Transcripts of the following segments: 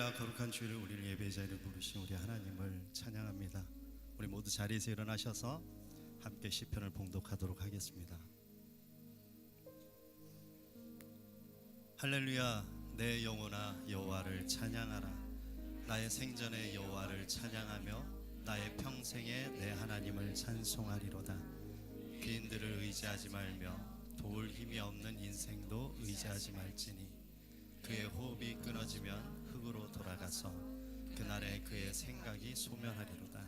할렐루야. 거룩한 주일을 우리를 예배의 자리에 부르신 우리 하나님을 찬양합니다. 우리 모두 자리에서 일어나셔서 함께 시편을 봉독하도록 하겠습니다. 할렐루야. 내 영혼아 여호와를 찬양하라. 나의 생전에 여호와를 찬양하며 나의 평생에 내 하나님을 찬송하리로다. 귀인들을 의지하지 말며 도울 힘이 없는 인생도 의지하지 말지니 그의 호흡이 끊어지면 흙으로 돌아가서 그날에 그의 생각이 소멸하리로다.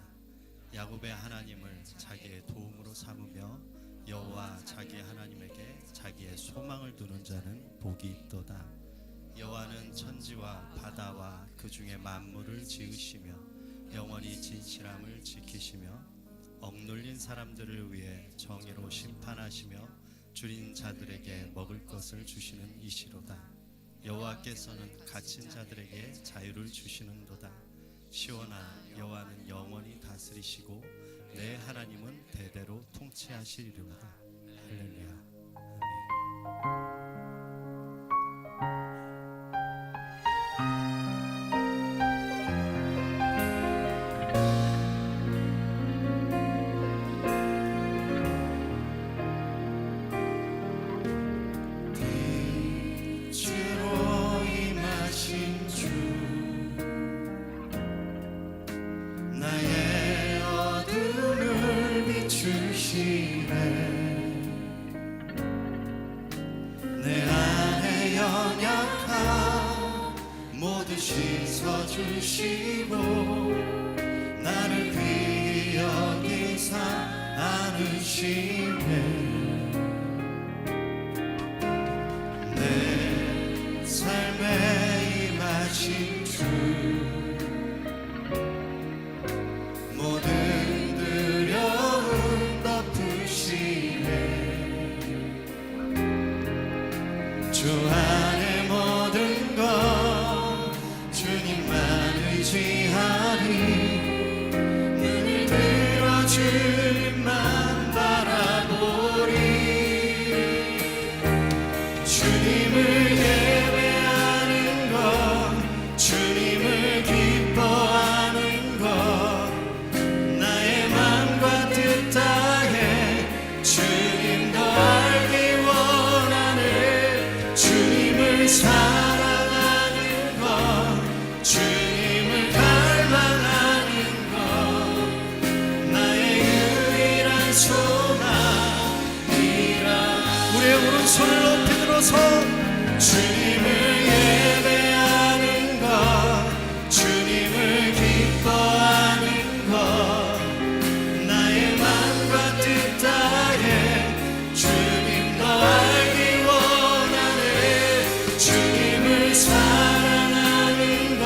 야곱의 하나님을 자기의 도움으로 삼으며 여호와 자기 하나님에게 자기의 소망을 두는 자는 복이 있도다. 여호와는 천지와 바다와 그 중에 만물을 지으시며 영원히 진실함을 지키시며 억눌린 사람들을 위해 정의로 심판하시며 줄인 자들에게 먹을 것을 주시는 이시로다. 여호와께서는 갇힌 자들에게 자유를 주시는도다. 시온아 여호와는 영원히 다스리시고 내 하나님은 대대로 통치하시리로다. 할렐루야. 씻어주시고 나를 귀히 여기사 안으시네. 내 삶에 임하신 주 모든 두려움 덮으시네. 주 안에 모든 것 주님만 의지하리. 눈을 들어 주님만 바라보리. 주님을 예배하는 것, 주님을 기뻐하는 것, 나의 맘과 뜻 다해 주님도 알기 원하네. 주님을 사랑하는 것, 주님을 갈망하는 것, 나의 유일한 소망이라. 우리의 오른손을 높이 들어서 주님을 예배하는 것, 주님을 기뻐하는 것, 나의 맘과 뜻 다해 주님도 알기 원하네. 주님을 사랑하는 것,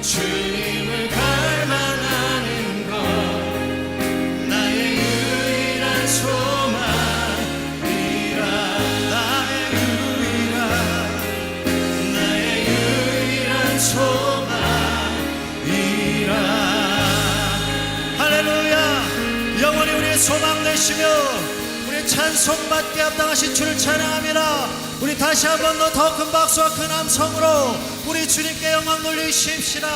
주님을 갈망하는 것, 나의 유일한 소망이라. 나의 유일한 소망이라. 할렐루야. 영원히 우리의 소망 되시며 우리의 찬송받게 합당하신 주를 찬양합니다. 우리 다시 한 번 더 큰 박수와 큰 함성으로 우리 주님께 영광 돌리십시다.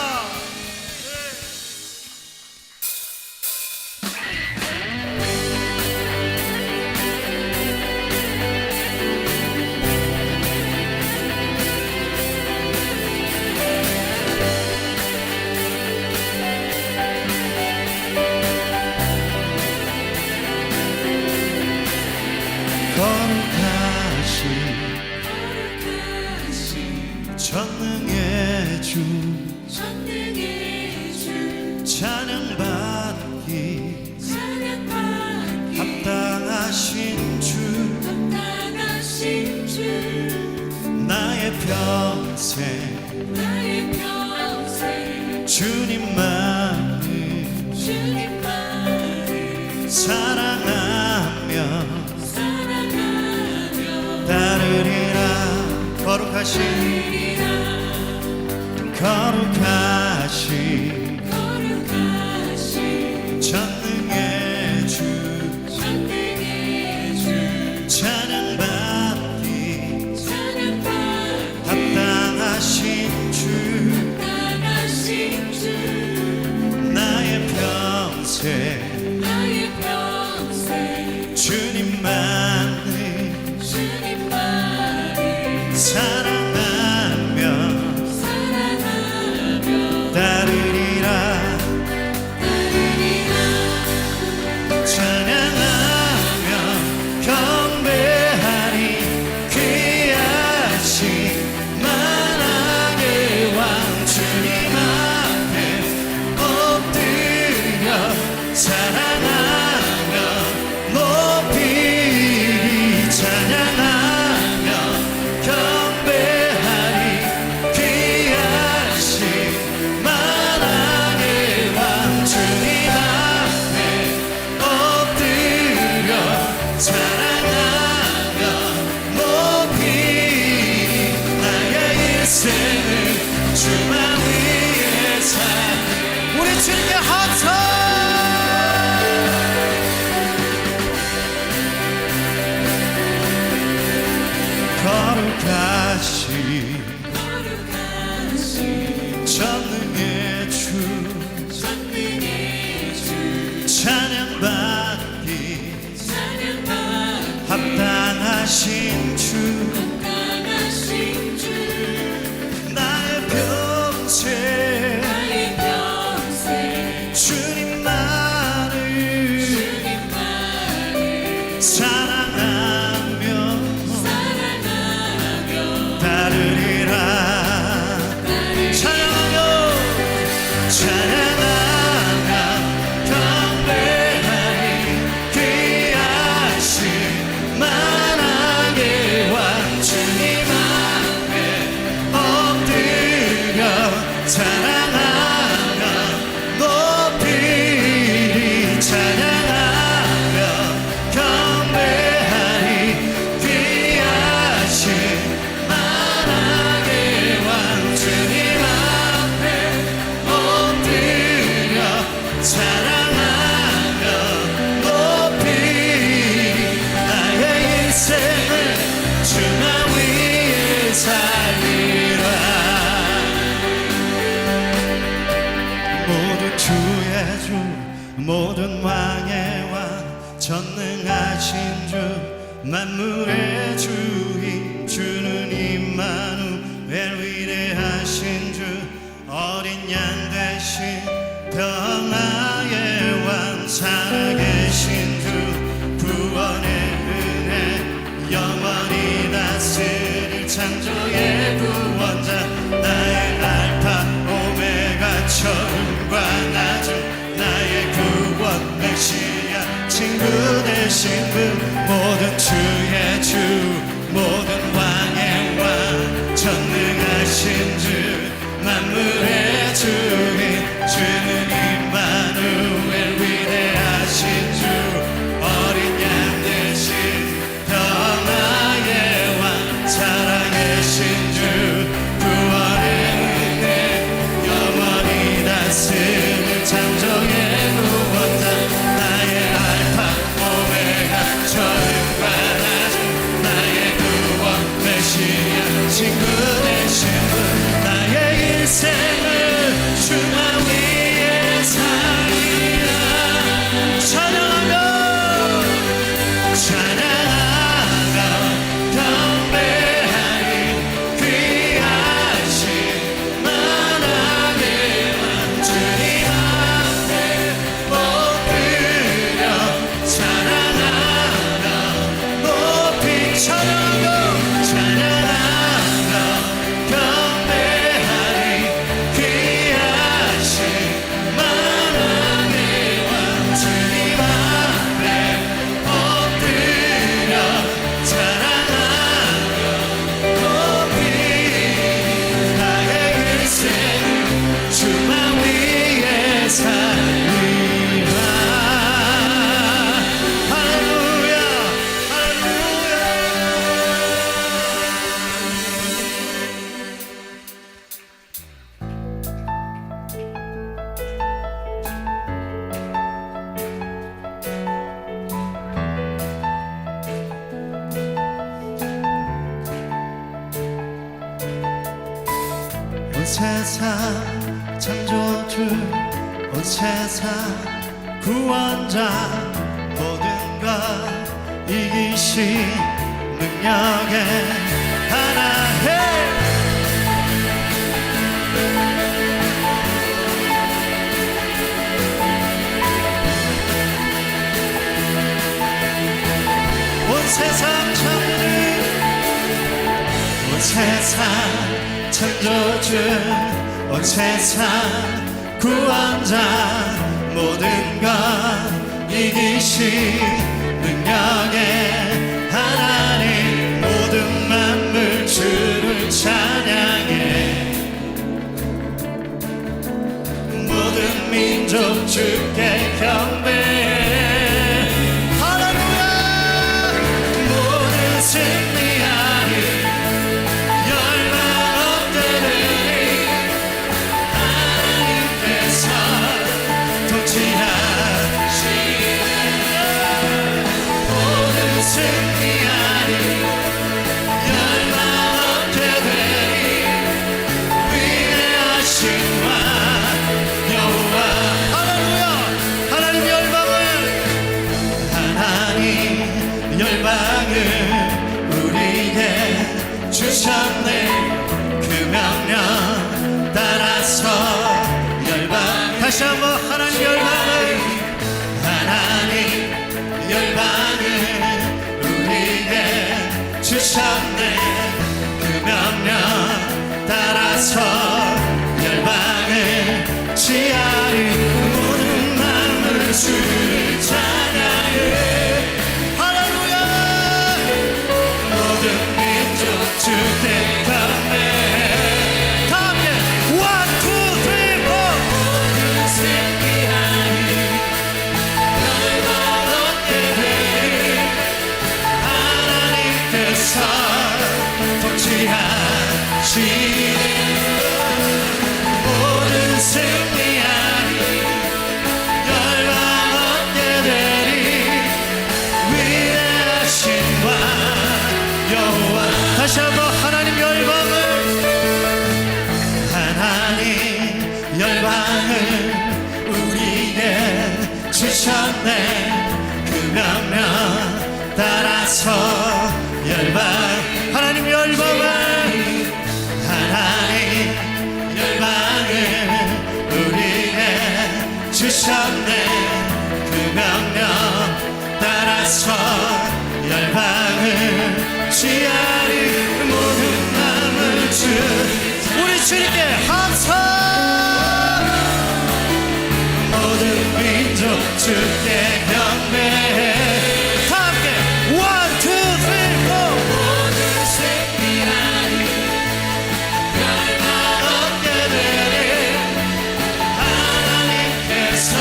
거룩하신 전능의 주 찬양받기 합당하신 주 나의 평생 주님만을 사랑하며 따르리라. 거룩하신 전능의 주 찬양받기 합당하신 주 평생 나의 평생 주님만을 주님만을 사랑하며 사랑하며 따르리라 찬양하며 경배하리 귀하신 만왕의 왕 주님 앞에 엎드려 사랑하며 높이리 찬양하며 경배하리 귀하신 만왕의 왕 주님 앞에 엎드려 사랑하며 높이리 나의 인생을 주만 위해 살 우리 주님께 합성 거룩하신 전능의 주 찬양받기 합당하신 주 나의 평생 주님만을 사랑하며 따르리라 찬양하며 경배하리 귀하신 만왕의 왕 주님 앞에 엎드려 사랑하며 높이리 찬양하며 경배하리 귀하신 만왕의 왕 주님 앞에 엎드려 사랑하며 높이리 나의 인생을 주만 위해 살리라 모든 주의 주 모든 왕의 왕 전능하신 주 만물의 주인 주는 임마누엘 위대하신 주 어린 양 대신 평화의 왕 살아계신 주 구원의 은혜 영원히 다스릴 창조의 구원자 나의 알파 오메가 처음과 나중 나의 구원 메시아 친구 되신 분 모든 주의 주 모든 왕의 왕 전능하신 주 만물의 주인 주는 임마누엘 위대하신 주 어린 양 대신 평화의 왕 살아계신 주 구원의 은혜 영원히 다스릴 창조의 구원자 나의 알파 오메가 처음과 나중 나의 구원 메시아 친구 되신 분 나의 인생을 주만 위해 살리라 찬양하며 경배하리 귀하신 만왕의 왕 주님 앞에 엎드려 사랑하며 높이 찬양하며 경배하리 귀하신 만왕의 왕 주님 앞에 엎드려 사랑하며 높이 나의 인생을 주만 위해 살리라 할렐루야 할렐루야 온 세상 창조주 온 세상 구원자 모든 것 이기신 능력의 하나님 온 세상 창조주 온 세상 창조주 온 세상 구원자 모든 것 이기신 능력의 하나님 모든 만물 주를 찬양해 모든 민족 주께 경배해 할렐루야 모든 승리하리 열망 없되리 하나님께서 모든 승리하리 열망 없되리 위대하신 왕 여호와 할렐루야 하나님 열방을 우리에게 주셨네 그 명령 따라서 열방 다시 한번 하나님 열방을 우리에게 주셨네 그 명령 따라서 열방을 지하리 모든 마음을 주를 찬양해 할렐루야 모든 민족 주께 경배해 다 함께 1, 2, 3, 4 모든 승리하리 통치하시는 모든 승리하리 열방 얻게 되리 위대하신 왕 여호와 다시 한번 하나님 열방을 우리에게 주셨네 그 명령 따라서 열방 하나님 열방을 우리에게 주셨네 그 명령 따라서 열방을 지하리 모든 마음을 주 우리 주님께 함성 모든 민족 주께 경배해 다 함께 1, 2, 3, 4 모든 승리하리 열방 얻게 되리 하나님께서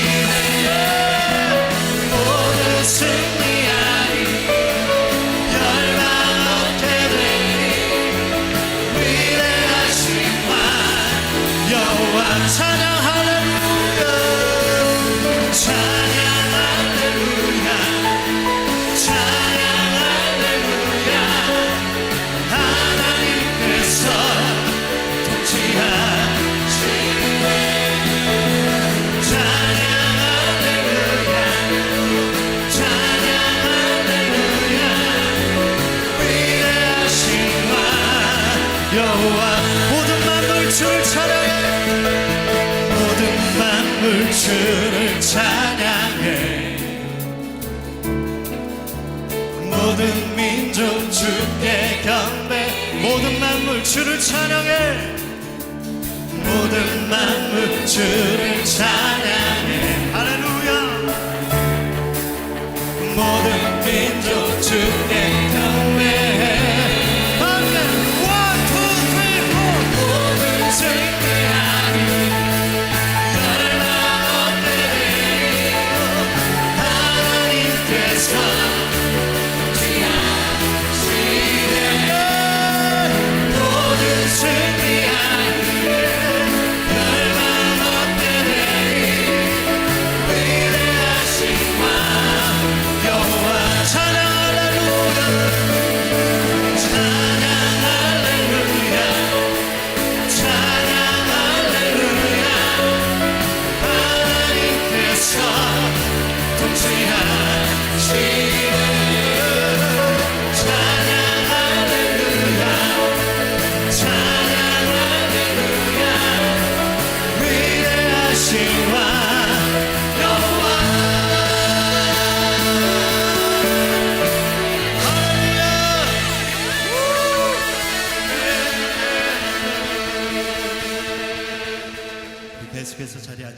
통치하시네 모든 승리하리 열방 얻게 되리 위대하신 왕 여호와 찬양 할렐루야 찬양 할렐루야 찬양 할렐루야 하나님께서 통치하시네 찬양 할렐루야 찬양 할렐루야 위대하신 왕 여호와 모든 만물 주를 찬양해 모든 만물 주를 찬양해 모든 민족 주께 경배 모든 만물 주를 찬양해 모든 만물 주를 찬양해 할렐루야 모든 민족 주께 경배해 함께 1, 2, 3, 4 모든 승리하리 열방 얻게 되리 하나님께서 모든 승리하리 열방 얻게 되리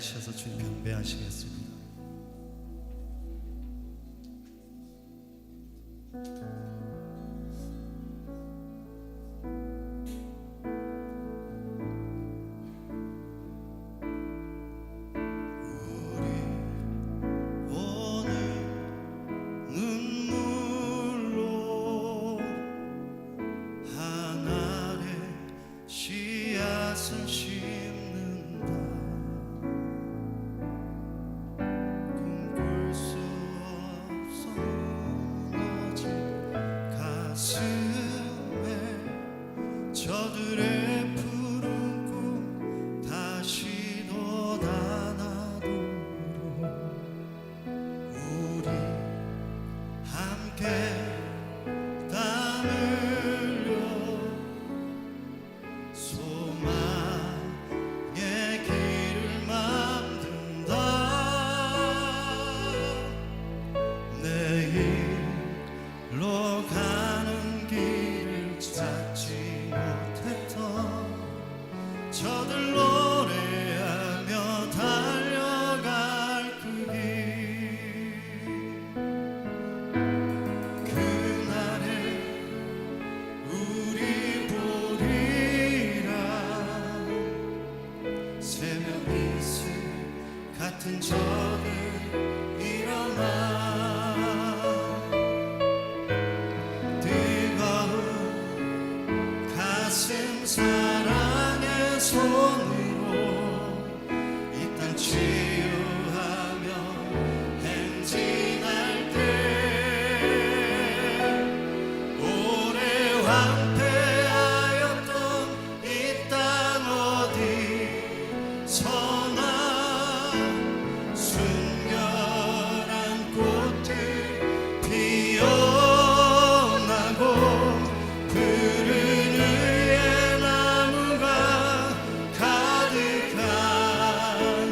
앉으셔서 주님 경배하시겠습니다. 오늘 눈물로 하늘에 씨앗을 심는다. 꿈꿀 수 없어 무너진 가슴에 저들의 푸른 꿈 다시 돋아나도록 우리 함께 땀 흘려 소망의 길을 만든다. 내일로 가는 길을 찾지 못했던 저들 노래하며 달려갈 그 길, 그날에 우리 보리라. 새벽 이슬 같은 저들 일어나 뜨거운 가슴 사랑의 손으로 이 땅 치유하며 행진할 때 오래 황폐하였던 이 땅 어디서나 순결한 꽃들 피어나고 푸른 의의 나무가 가득한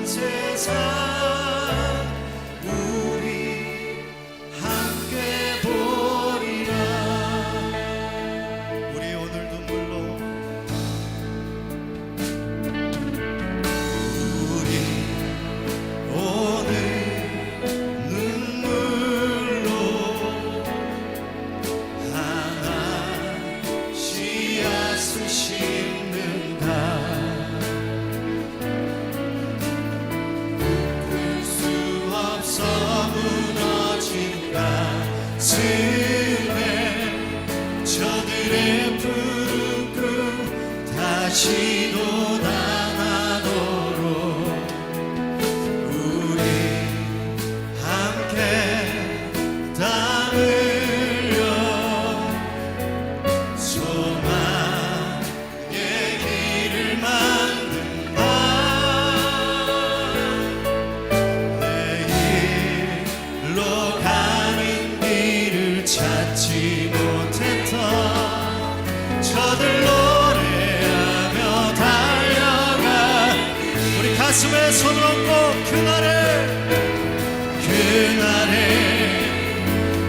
세상, 우리 함께 보리라. 우리 오늘 눈물로 우리 오늘 눈물로 하나 씨앗을 심는다. 볼 수 없어 무너진 가슴에 저들의 푸른 꿈 다시 돋아나도록 우리 함께 땀 흘려 소망의 길을 만든다. 내일로 가는 길을 찾지 못했던 저들 노래하며 달려가 우리 가슴에 손을 얹고 그날에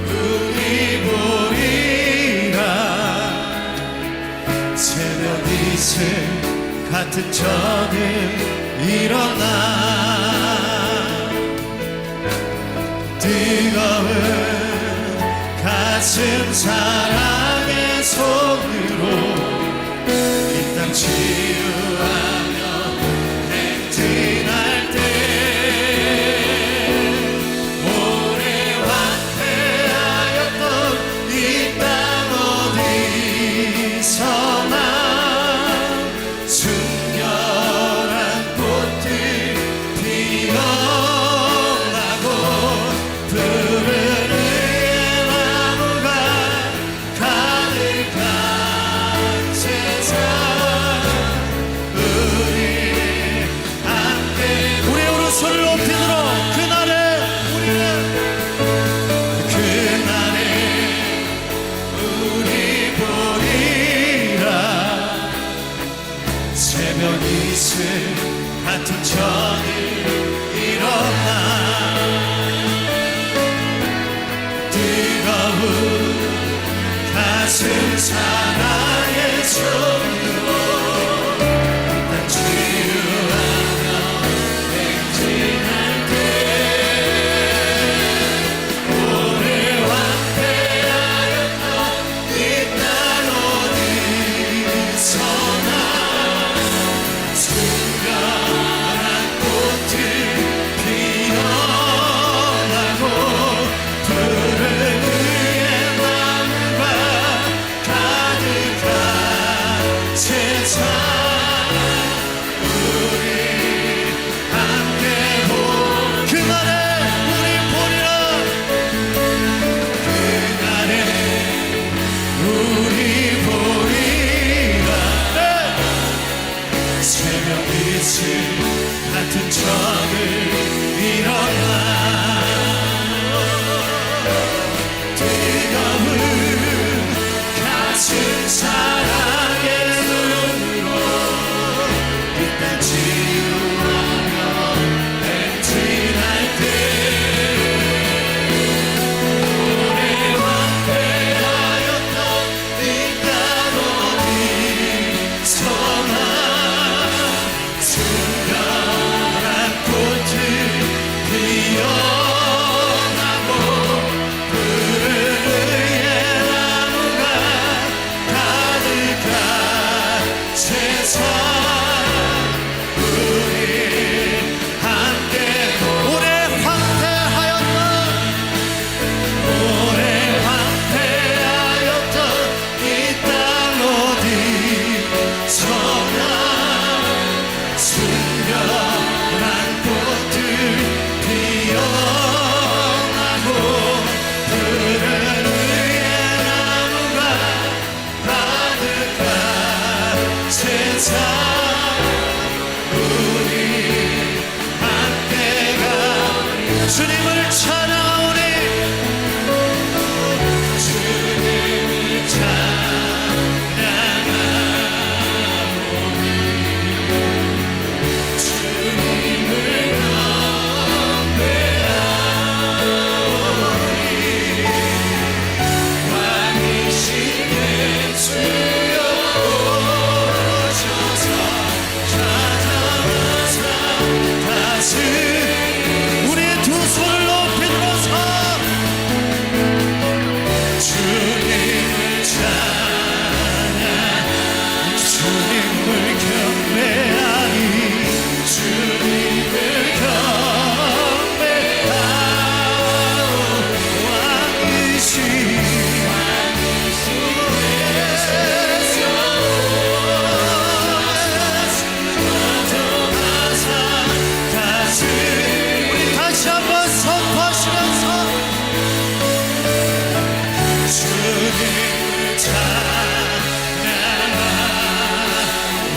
우리 보리라. 새벽 이슬 같은 저들 일어나 뜨거운 가슴 사랑의 손으로 이 땅 치유하며 행진할 때 오래 황폐하였던 이 땅 어디서나 순결한 꽃들 피어나고 푸른 의의 나무가 가득한 세상, 우리 함께 우리 오른손을 높이 들어 그날에 우리 보리라. 새벽 이슬 같은 저들 일어나 뜨거운 가슴 사랑의 손으로 난 치유하며 행진 주님을 찬양하오니 주님을 찬양하오니 주님을 경배하오니 왕이신 예수여 오셔서 찾아와서 다시 두 손을 높이 들어서 주님을 찬양 주님을 경배하니 주님을 경배하오 왕이신 다시 한번 선포하시면서 주님을 찬양하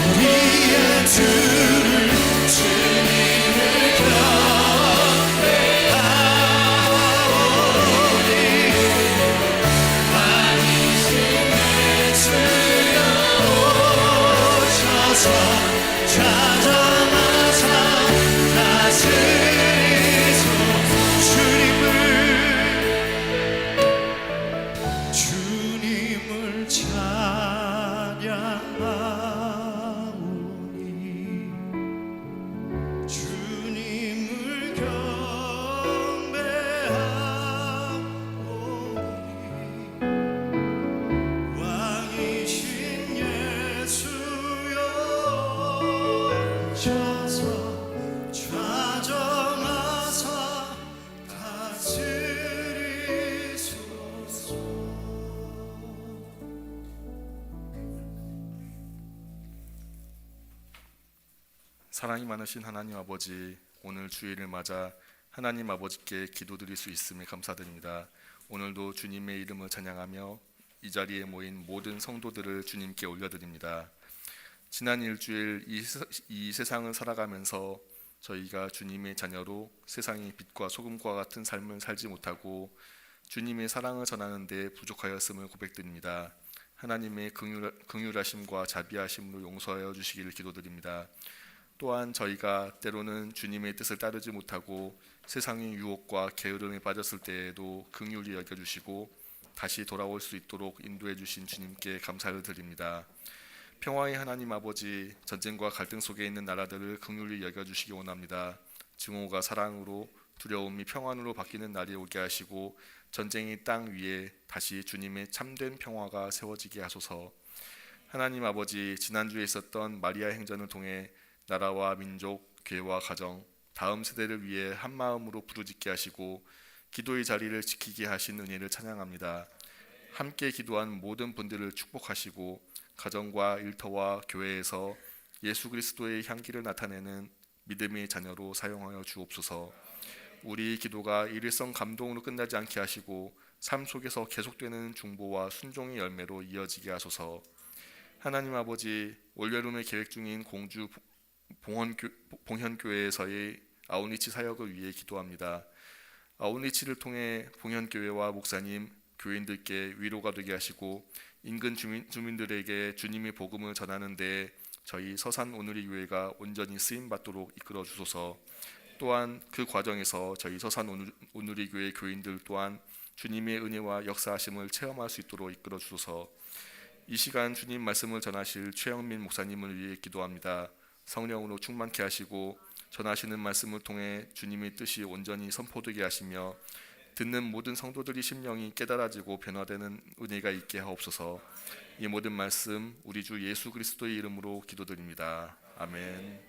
우리의 주를 주님을 경배하오니 왕이신 예수여 오셔서 찾아와서 다스리소 주님을 찬양하오니 주님을 경배하오니 왕이신 예수여 오셔서 찾아와서 다스리소서. 사랑이 많으신 하나님 아버지, 오늘 주일을 맞아 하나님 아버지께 기도드릴 수 있음에 감사드립니다. 오늘도 주님의 이름을 찬양하며 이 자리에 모인 모든 성도들을 주님께 올려드립니다. 지난 일주일 이 세상을 살아가면서 저희가 주님의 자녀로 세상의 빛과 소금과 같은 삶을 살지 못하고 주님의 사랑을 전하는 데 부족하였음을 고백드립니다. 하나님의 긍휼하심과 자비하심으로 용서하여 주시기를 기도드립니다. 또한 저희가 때로는 주님의 뜻을 따르지 못하고 세상의 유혹과 게으름에 빠졌을 때에도 긍휼히 여겨주시고 다시 돌아올 수 있도록 인도해 주신 주님께 감사를 드립니다. 평화의 하나님 아버지, 전쟁과 갈등 속에 있는 나라들을 긍휼히 여겨주시기 원합니다. 증오가 사랑으로, 두려움이 평안으로 바뀌는 날이 오게 하시고 전쟁이 땅 위에 다시 주님의 참된 평화가 세워지게 하소서. 하나님 아버지, 지난주에 있었던 마리아 행전을 통해 나라와 민족, 교회와 가정, 다음 세대를 위해 한마음으로 부르짖게 하시고 기도의 자리를 지키게 하신 은혜를 찬양합니다. 함께 기도한 모든 분들을 축복하시고 가정과 일터와 교회에서 예수 그리스도의 향기를 나타내는 믿음의 자녀로 사용하여 주옵소서. 우리 기도가 일일성 감동으로 끝나지 않게 하시고 삶 속에서 계속되는 중보와 순종의 열매로 이어지게 하소서. 하나님 아버지, 올여름에 계획 중인 공주 봉현교회에서의 아웃리치 사역을 위해 기도합니다. 아웃리치를 통해 봉현교회와 목사님, 교인들께 위로가 되게 하시고 인근 주민들에게 주님의 복음을 전하는 데 저희 서산 오누리 교회가 온전히 쓰임받도록 이끌어 주소서. 또한 그 과정에서 저희 서산 오누리 교회 교인들 또한 주님의 은혜와 역사하심을 체험할 수 있도록 이끌어 주소서. 이 시간 주님 말씀을 전하실 최영민 목사님을 위해 기도합니다. 성령으로 충만케 하시고 전하시는 말씀을 통해 주님의 뜻이 온전히 선포되게 하시며 듣는 모든 성도들이 심령이 깨달아지고 변화되는 은혜가 있게 하옵소서. 이 모든 말씀 우리 주 예수 그리스도의 이름으로 기도드립니다. 아멘.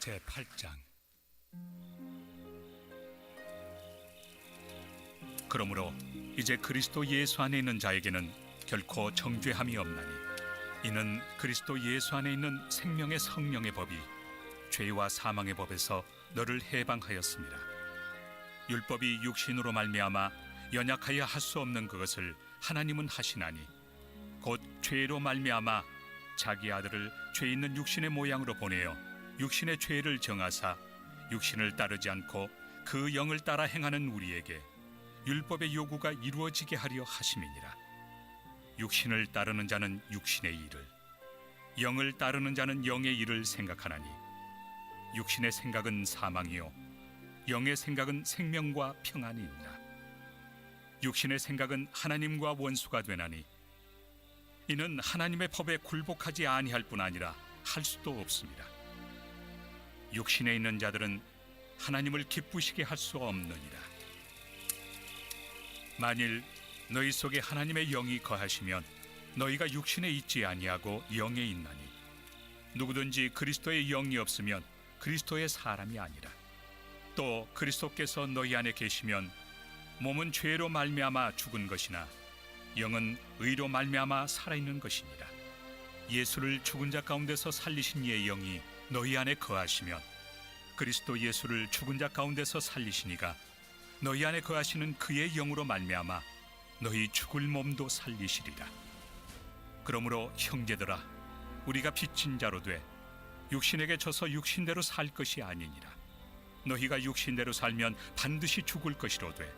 제8장. 그러므로 이제 그리스도 예수 안에 있는 자에게는 결코 정죄함이 없나니 이는 그리스도 예수 안에 있는 생명의 성령의 법이 죄와 사망의 법에서 너를 해방하였습니다. 율법이 육신으로 말미암아 연약하여 할 수 없는 그것을 하나님은 하시나니 곧 죄로 말미암아 자기 아들을 죄 있는 육신의 모양으로 보내어 육신의 죄를 정하사 육신을 따르지 않고 그 영을 따라 행하는 우리에게 율법의 요구가 이루어지게 하려 하심이니라. 육신을 따르는 자는 육신의 일을, 영을 따르는 자는 영의 일을 생각하나니 육신의 생각은 사망이요 영의 생각은 생명과 평안이 있나. 육신의 생각은 하나님과 원수가 되나니 이는 하나님의 법에 굴복하지 아니할 뿐 아니라 할 수도 없습니다. 육신에 있는 자들은 하나님을 기쁘시게 할 수 없느니라. 만일 너희 속에 하나님의 영이 거하시면 너희가 육신에 있지 아니하고 영에 있나니 누구든지 그리스도의 영이 없으면 그리스도의 사람이 아니라. 또 그리스도께서 너희 안에 계시면 몸은 죄로 말미암아 죽은 것이나 영은 의로 말미암아 살아있는 것이니라. 예수를 죽은 자 가운데서 살리신 이의 영이 너희 안에 거하시면 그리스도 예수를 죽은 자 가운데서 살리시니가 너희 안에 거하시는 그의 영으로 말미암아 너희 죽을 몸도 살리시리라. 그러므로 형제들아, 우리가 빚진 자로 돼 육신에게 져서 육신대로 살 것이 아니니라. 너희가 육신대로 살면 반드시 죽을 것이로되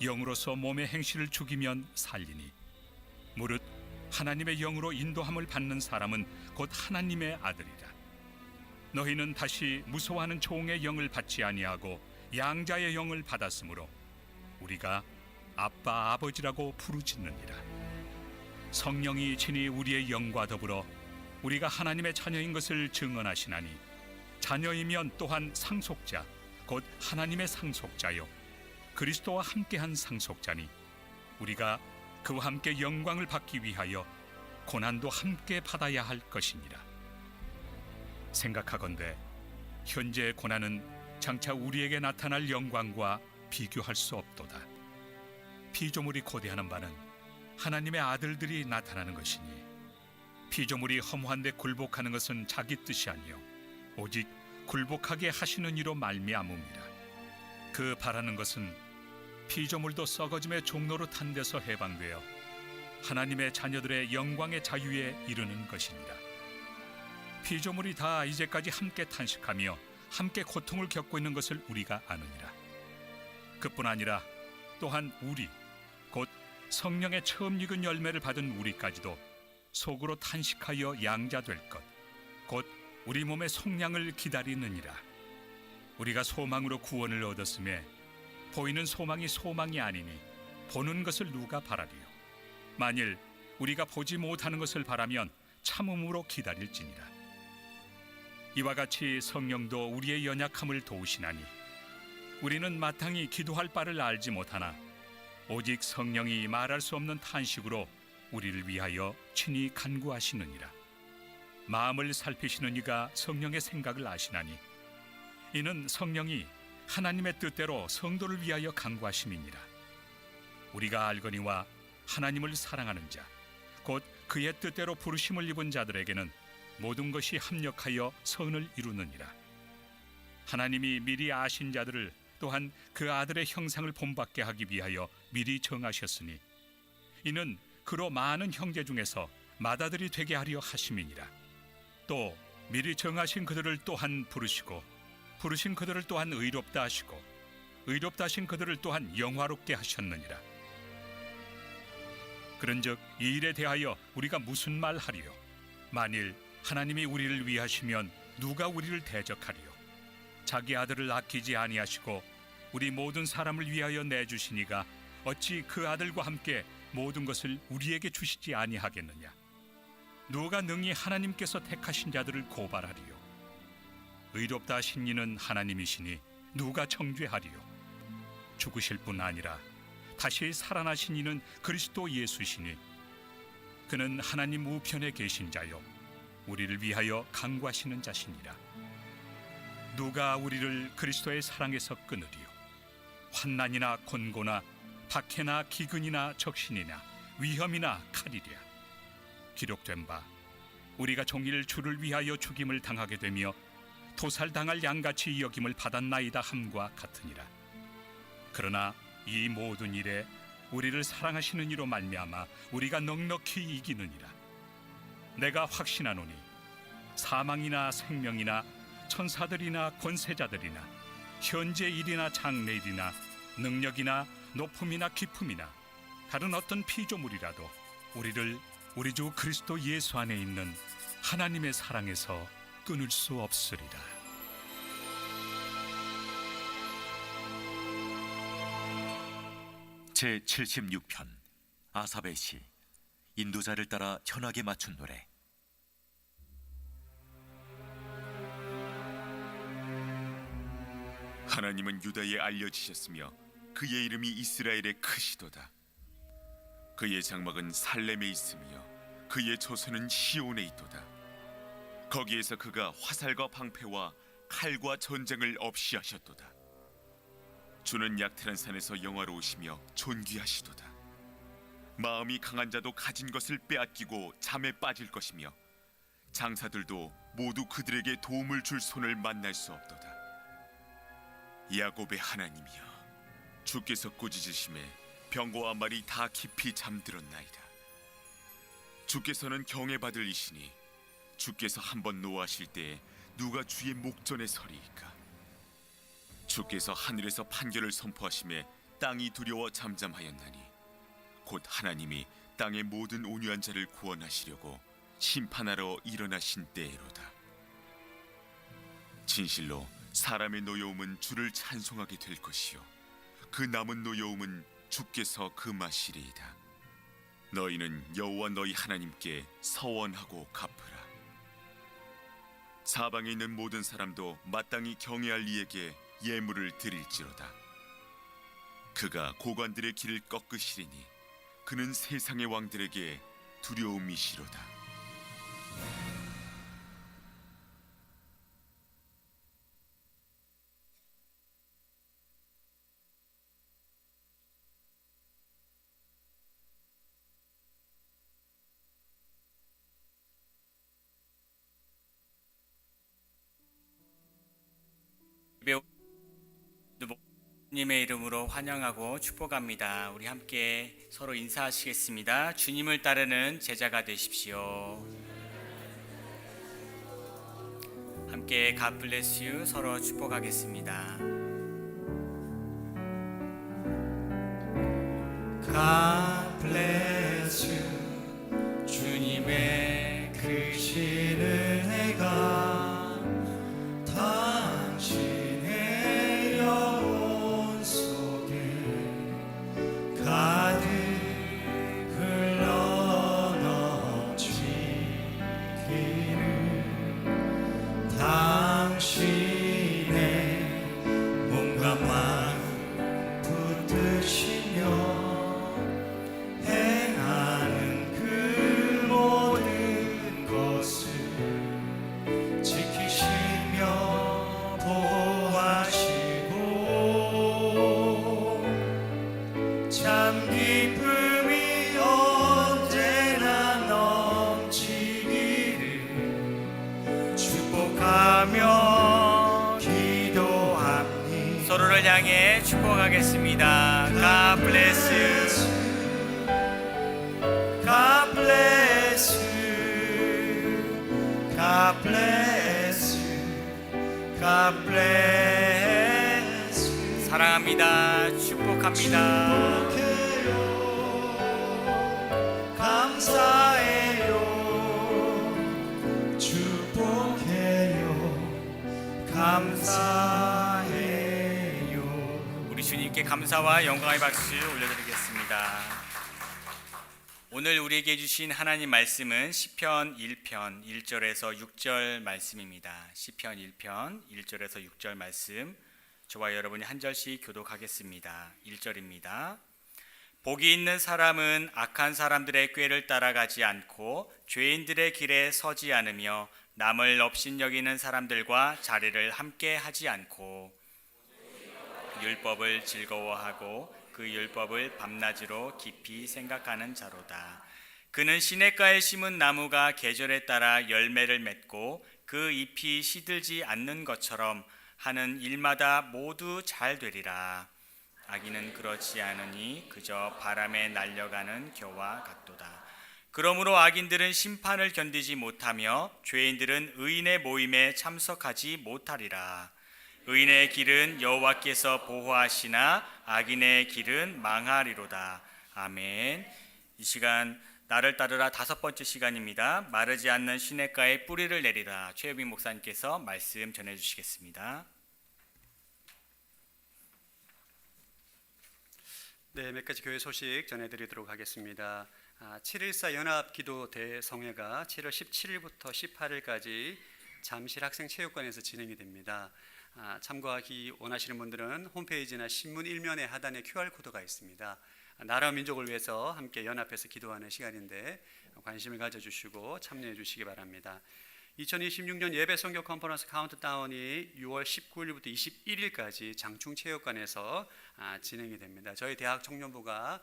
영으로서 몸의 행실을 죽이면 살리니 무릇 하나님의 영으로 인도함을 받는 사람은 곧 하나님의 아들이라. 너희는 다시 무서워하는 종의 영을 받지 아니하고 양자의 영을 받았으므로 우리가 아빠 아버지라고 부르짖느니라. 성령이 친히 우리의 영과 더불어 우리가 하나님의 자녀인 것을 증언하시나니 자녀이면 또한 상속자 곧 하나님의 상속자요 그리스도와 함께한 상속자니 우리가 그와 함께 영광을 받기 위하여 고난도 함께 받아야 할 것이니라. 생각하건대 현재의 고난은 장차 우리에게 나타날 영광과 비교할 수 없도다. 피조물이 고대하는 바는 하나님의 아들들이 나타나는 것이니 피조물이 허무한 데 굴복하는 것은 자기 뜻이 아니요 오직 굴복하게 하시는 이로 말미암음이라. 그 바라는 것은 피조물도 썩어짐의 종로로 탄 데서 해방되어 하나님의 자녀들의 영광의 자유에 이르는 것이니라. 피조물이 다 이제까지 함께 탄식하며 함께 고통을 겪고 있는 것을 우리가 아느니라. 그뿐 아니라 또한 우리 곧 성령의 처음 익은 열매를 받은 우리까지도 속으로 탄식하여 양자될 것 곧 우리 몸의 속량을 기다리느니라. 우리가 소망으로 구원을 얻었음에 보이는 소망이 소망이 아니니 보는 것을 누가 바라리요. 만일 우리가 보지 못하는 것을 바라면 참음으로 기다릴지니라. 이와 같이 성령도 우리의 연약함을 도우시나니 우리는 마땅히 기도할 바를 알지 못하나 오직 성령이 말할 수 없는 탄식으로 우리를 위하여 친히 간구하시느니라. 마음을 살피시는 이가 성령의 생각을 아시나니 이는 성령이 하나님의 뜻대로 성도를 위하여 간구하심이니라. 우리가 알거니와 하나님을 사랑하는 자 곧 그의 뜻대로 부르심을 입은 자들에게는 모든 것이 합력하여 선을 이루느니라. 하나님이 미리 아신 자들을 또한 그 아들의 형상을 본받게 하기 위하여 미리 정하셨으니 이는 그로 많은 형제 중에서 맏아들이 되게 하려 하심이니라. 또 미리 정하신 그들을 또한 부르시고 부르신 그들을 또한 의롭다 하시고 의롭다 하신 그들을 또한 영화롭게 하셨느니라. 그런즉 이 일에 대하여 우리가 무슨 말 하리요? 만일 하나님이 우리를 위하시면 누가 우리를 대적하리요? 자기 아들을 아끼지 아니하시고 우리 모든 사람을 위하여 내주시니가 어찌 그 아들과 함께 모든 것을 우리에게 주시지 아니하겠느냐? 누가 능히 하나님께서 택하신 자들을 고발하리요? 의롭다 하신 이는 하나님이시니 누가 정죄하리요? 죽으실 뿐 아니라 다시 살아나신 이는 그리스도 예수시니 그는 하나님 우편에 계신 자요 우리를 위하여 간구하시는 자시니라. 누가 우리를 그리스도의 사랑에서 끊으리요? 환난이나 곤고나 박해나 기근이나 적신이나 위험이나 칼이랴. 기록된 바 우리가 종일 주를 위하여 죽임을 당하게 되며 도살당할 양같이 여김을 받았나이다 함과 같으니라. 그러나 이 모든 일에 우리를 사랑하시는 이로 말미암아 우리가 넉넉히 이기느니라. 내가 확신하노니 사망이나 생명이나 천사들이나 권세자들이나 현재 일이나 장래일이나 능력이나 높음이나 깊음이나 다른 어떤 피조물이라도 우리를 우리 주 그리스도 예수 안에 있는 하나님의 사랑에서 끊을 수 없으리라. 제76편 아삽의 시. 인도자를 따라 현악에 맞춘 노래. 하나님은 유다에 알려지셨으며 그의 이름이 이스라엘에 크시도다. 그의 장막은 살렘에 있으며 그의 조선은 시온에 있도다. 거기에서 그가 화살과 방패와 칼과 전쟁을 없이 하셨도다. 주는 약탈한 산에서 영화로우시며 존귀하시도다. 마음이 강한 자도 가진 것을 빼앗기고 잠에 빠질 것이며 장사들도 모두 그들에게 도움을 줄 손을 만날 수 없도다. 야곱의 하나님이여, 주께서 꾸짖으심에 병거와 말이 다 깊이 잠들었나이다. 주께서는 경외받을 이시니 주께서 한번 노하실 때에 누가 주의 목전에 서리이까. 주께서 하늘에서 판결을 선포하심에 땅이 두려워 잠잠하였나니 곧 하나님이 땅의 모든 온유한 자를 구원하시려고 심판하러 일어나신 때에로다. 진실로 사람의 노여움은 주를 찬송하게 될 것이요 그 남은 노여움은 주께서 금하시리이다. 너희는 여호와 너희 하나님께 서원하고 갚으라. 사방에 있는 모든 사람도 마땅히 경외할 이에게 예물을 드릴지로다. 그가 고관들의 길을 꺾으시리니 그는 세상의 왕들에게 두려움이시로다. 주님의 이름으로 환영하고 축복합니다. 우리 함께 서로 인사하시겠습니다. 주님을 따르는 제자가 되십시오. 함께 God bless you 서로 축복하겠습니다. God bless you. 주님의 크신 은혜가 당신의 영혼 속에 가득 흘러 넘치기를. 당신의 몸과 마음 붙드시며 행하는 그 모든 것을 지키시며 보호하시고 참 기쁨이 언제나 넘치기를 축복하며 기도합니다. 서로를 향해 축복하겠습니다. God bless you. God bless you. God bless you. God bless you. 사랑합니다. 축복합니다. 축복해요. 감사해요. 축복해요. 감사해요. 우리 주님께 감사와 영광의 박수 올려드리겠습니다. 오늘 우리에게 주신 하나님 말씀은 시편 1편 1절에서 6절 말씀입니다. 시편 1편 1절에서 6절 말씀, 저와 여러분이 한 절씩 교독하겠습니다. 1절입니다. 복이 있는 사람은 악한 사람들의 꾀를 따라가지 않고 죄인들의 길에 서지 않으며 남을 업신여기는 사람들과 자리를 함께 하지 않고 율법을 즐거워하고 그 율법을 밤낮으로 깊이 생각하는 자로다. 그는 시냇가에 심은 나무가 계절에 따라 열매를 맺고 그 잎이 시들지 않는 것처럼 하는 일마다 모두 잘 되리라. 악인은 그렇지 않으니 그저 바람에 날려가는 겨와 같도다. 그러므로 악인들은 심판을 견디지 못하며 죄인들은 의인의 모임에 참석하지 못하리라. 의인의 길은 여호와께서 보호하시나 악인의 길은 망하리로다. 아멘. 이 시간 나를 따르라 5번째 시간입니다. 마르지 않는 시냇가에 뿌리를 내리라. 최유빈 목사님께서 말씀 전해주시겠습니다. 네, 몇 가지 교회 소식 전해드리도록 하겠습니다. 7.14 연합기도 대성회가 7월 17일부터 18일까지 잠실 학생체육관에서 진행이 됩니다. 참고하기 원하시는 분들은 홈페이지나 신문 일면에 하단에 QR코드가 있습니다. 나라 민족을 위해서 함께 연합해서 기도하는 시간인데 관심을 가져주시고 참여해 주시기 바랍니다. 2026년 예배 선교 컨퍼런스 카운트다운이 6월 19일부터 21일까지 장충체육관에서 진행이 됩니다. 저희 대학 청년부가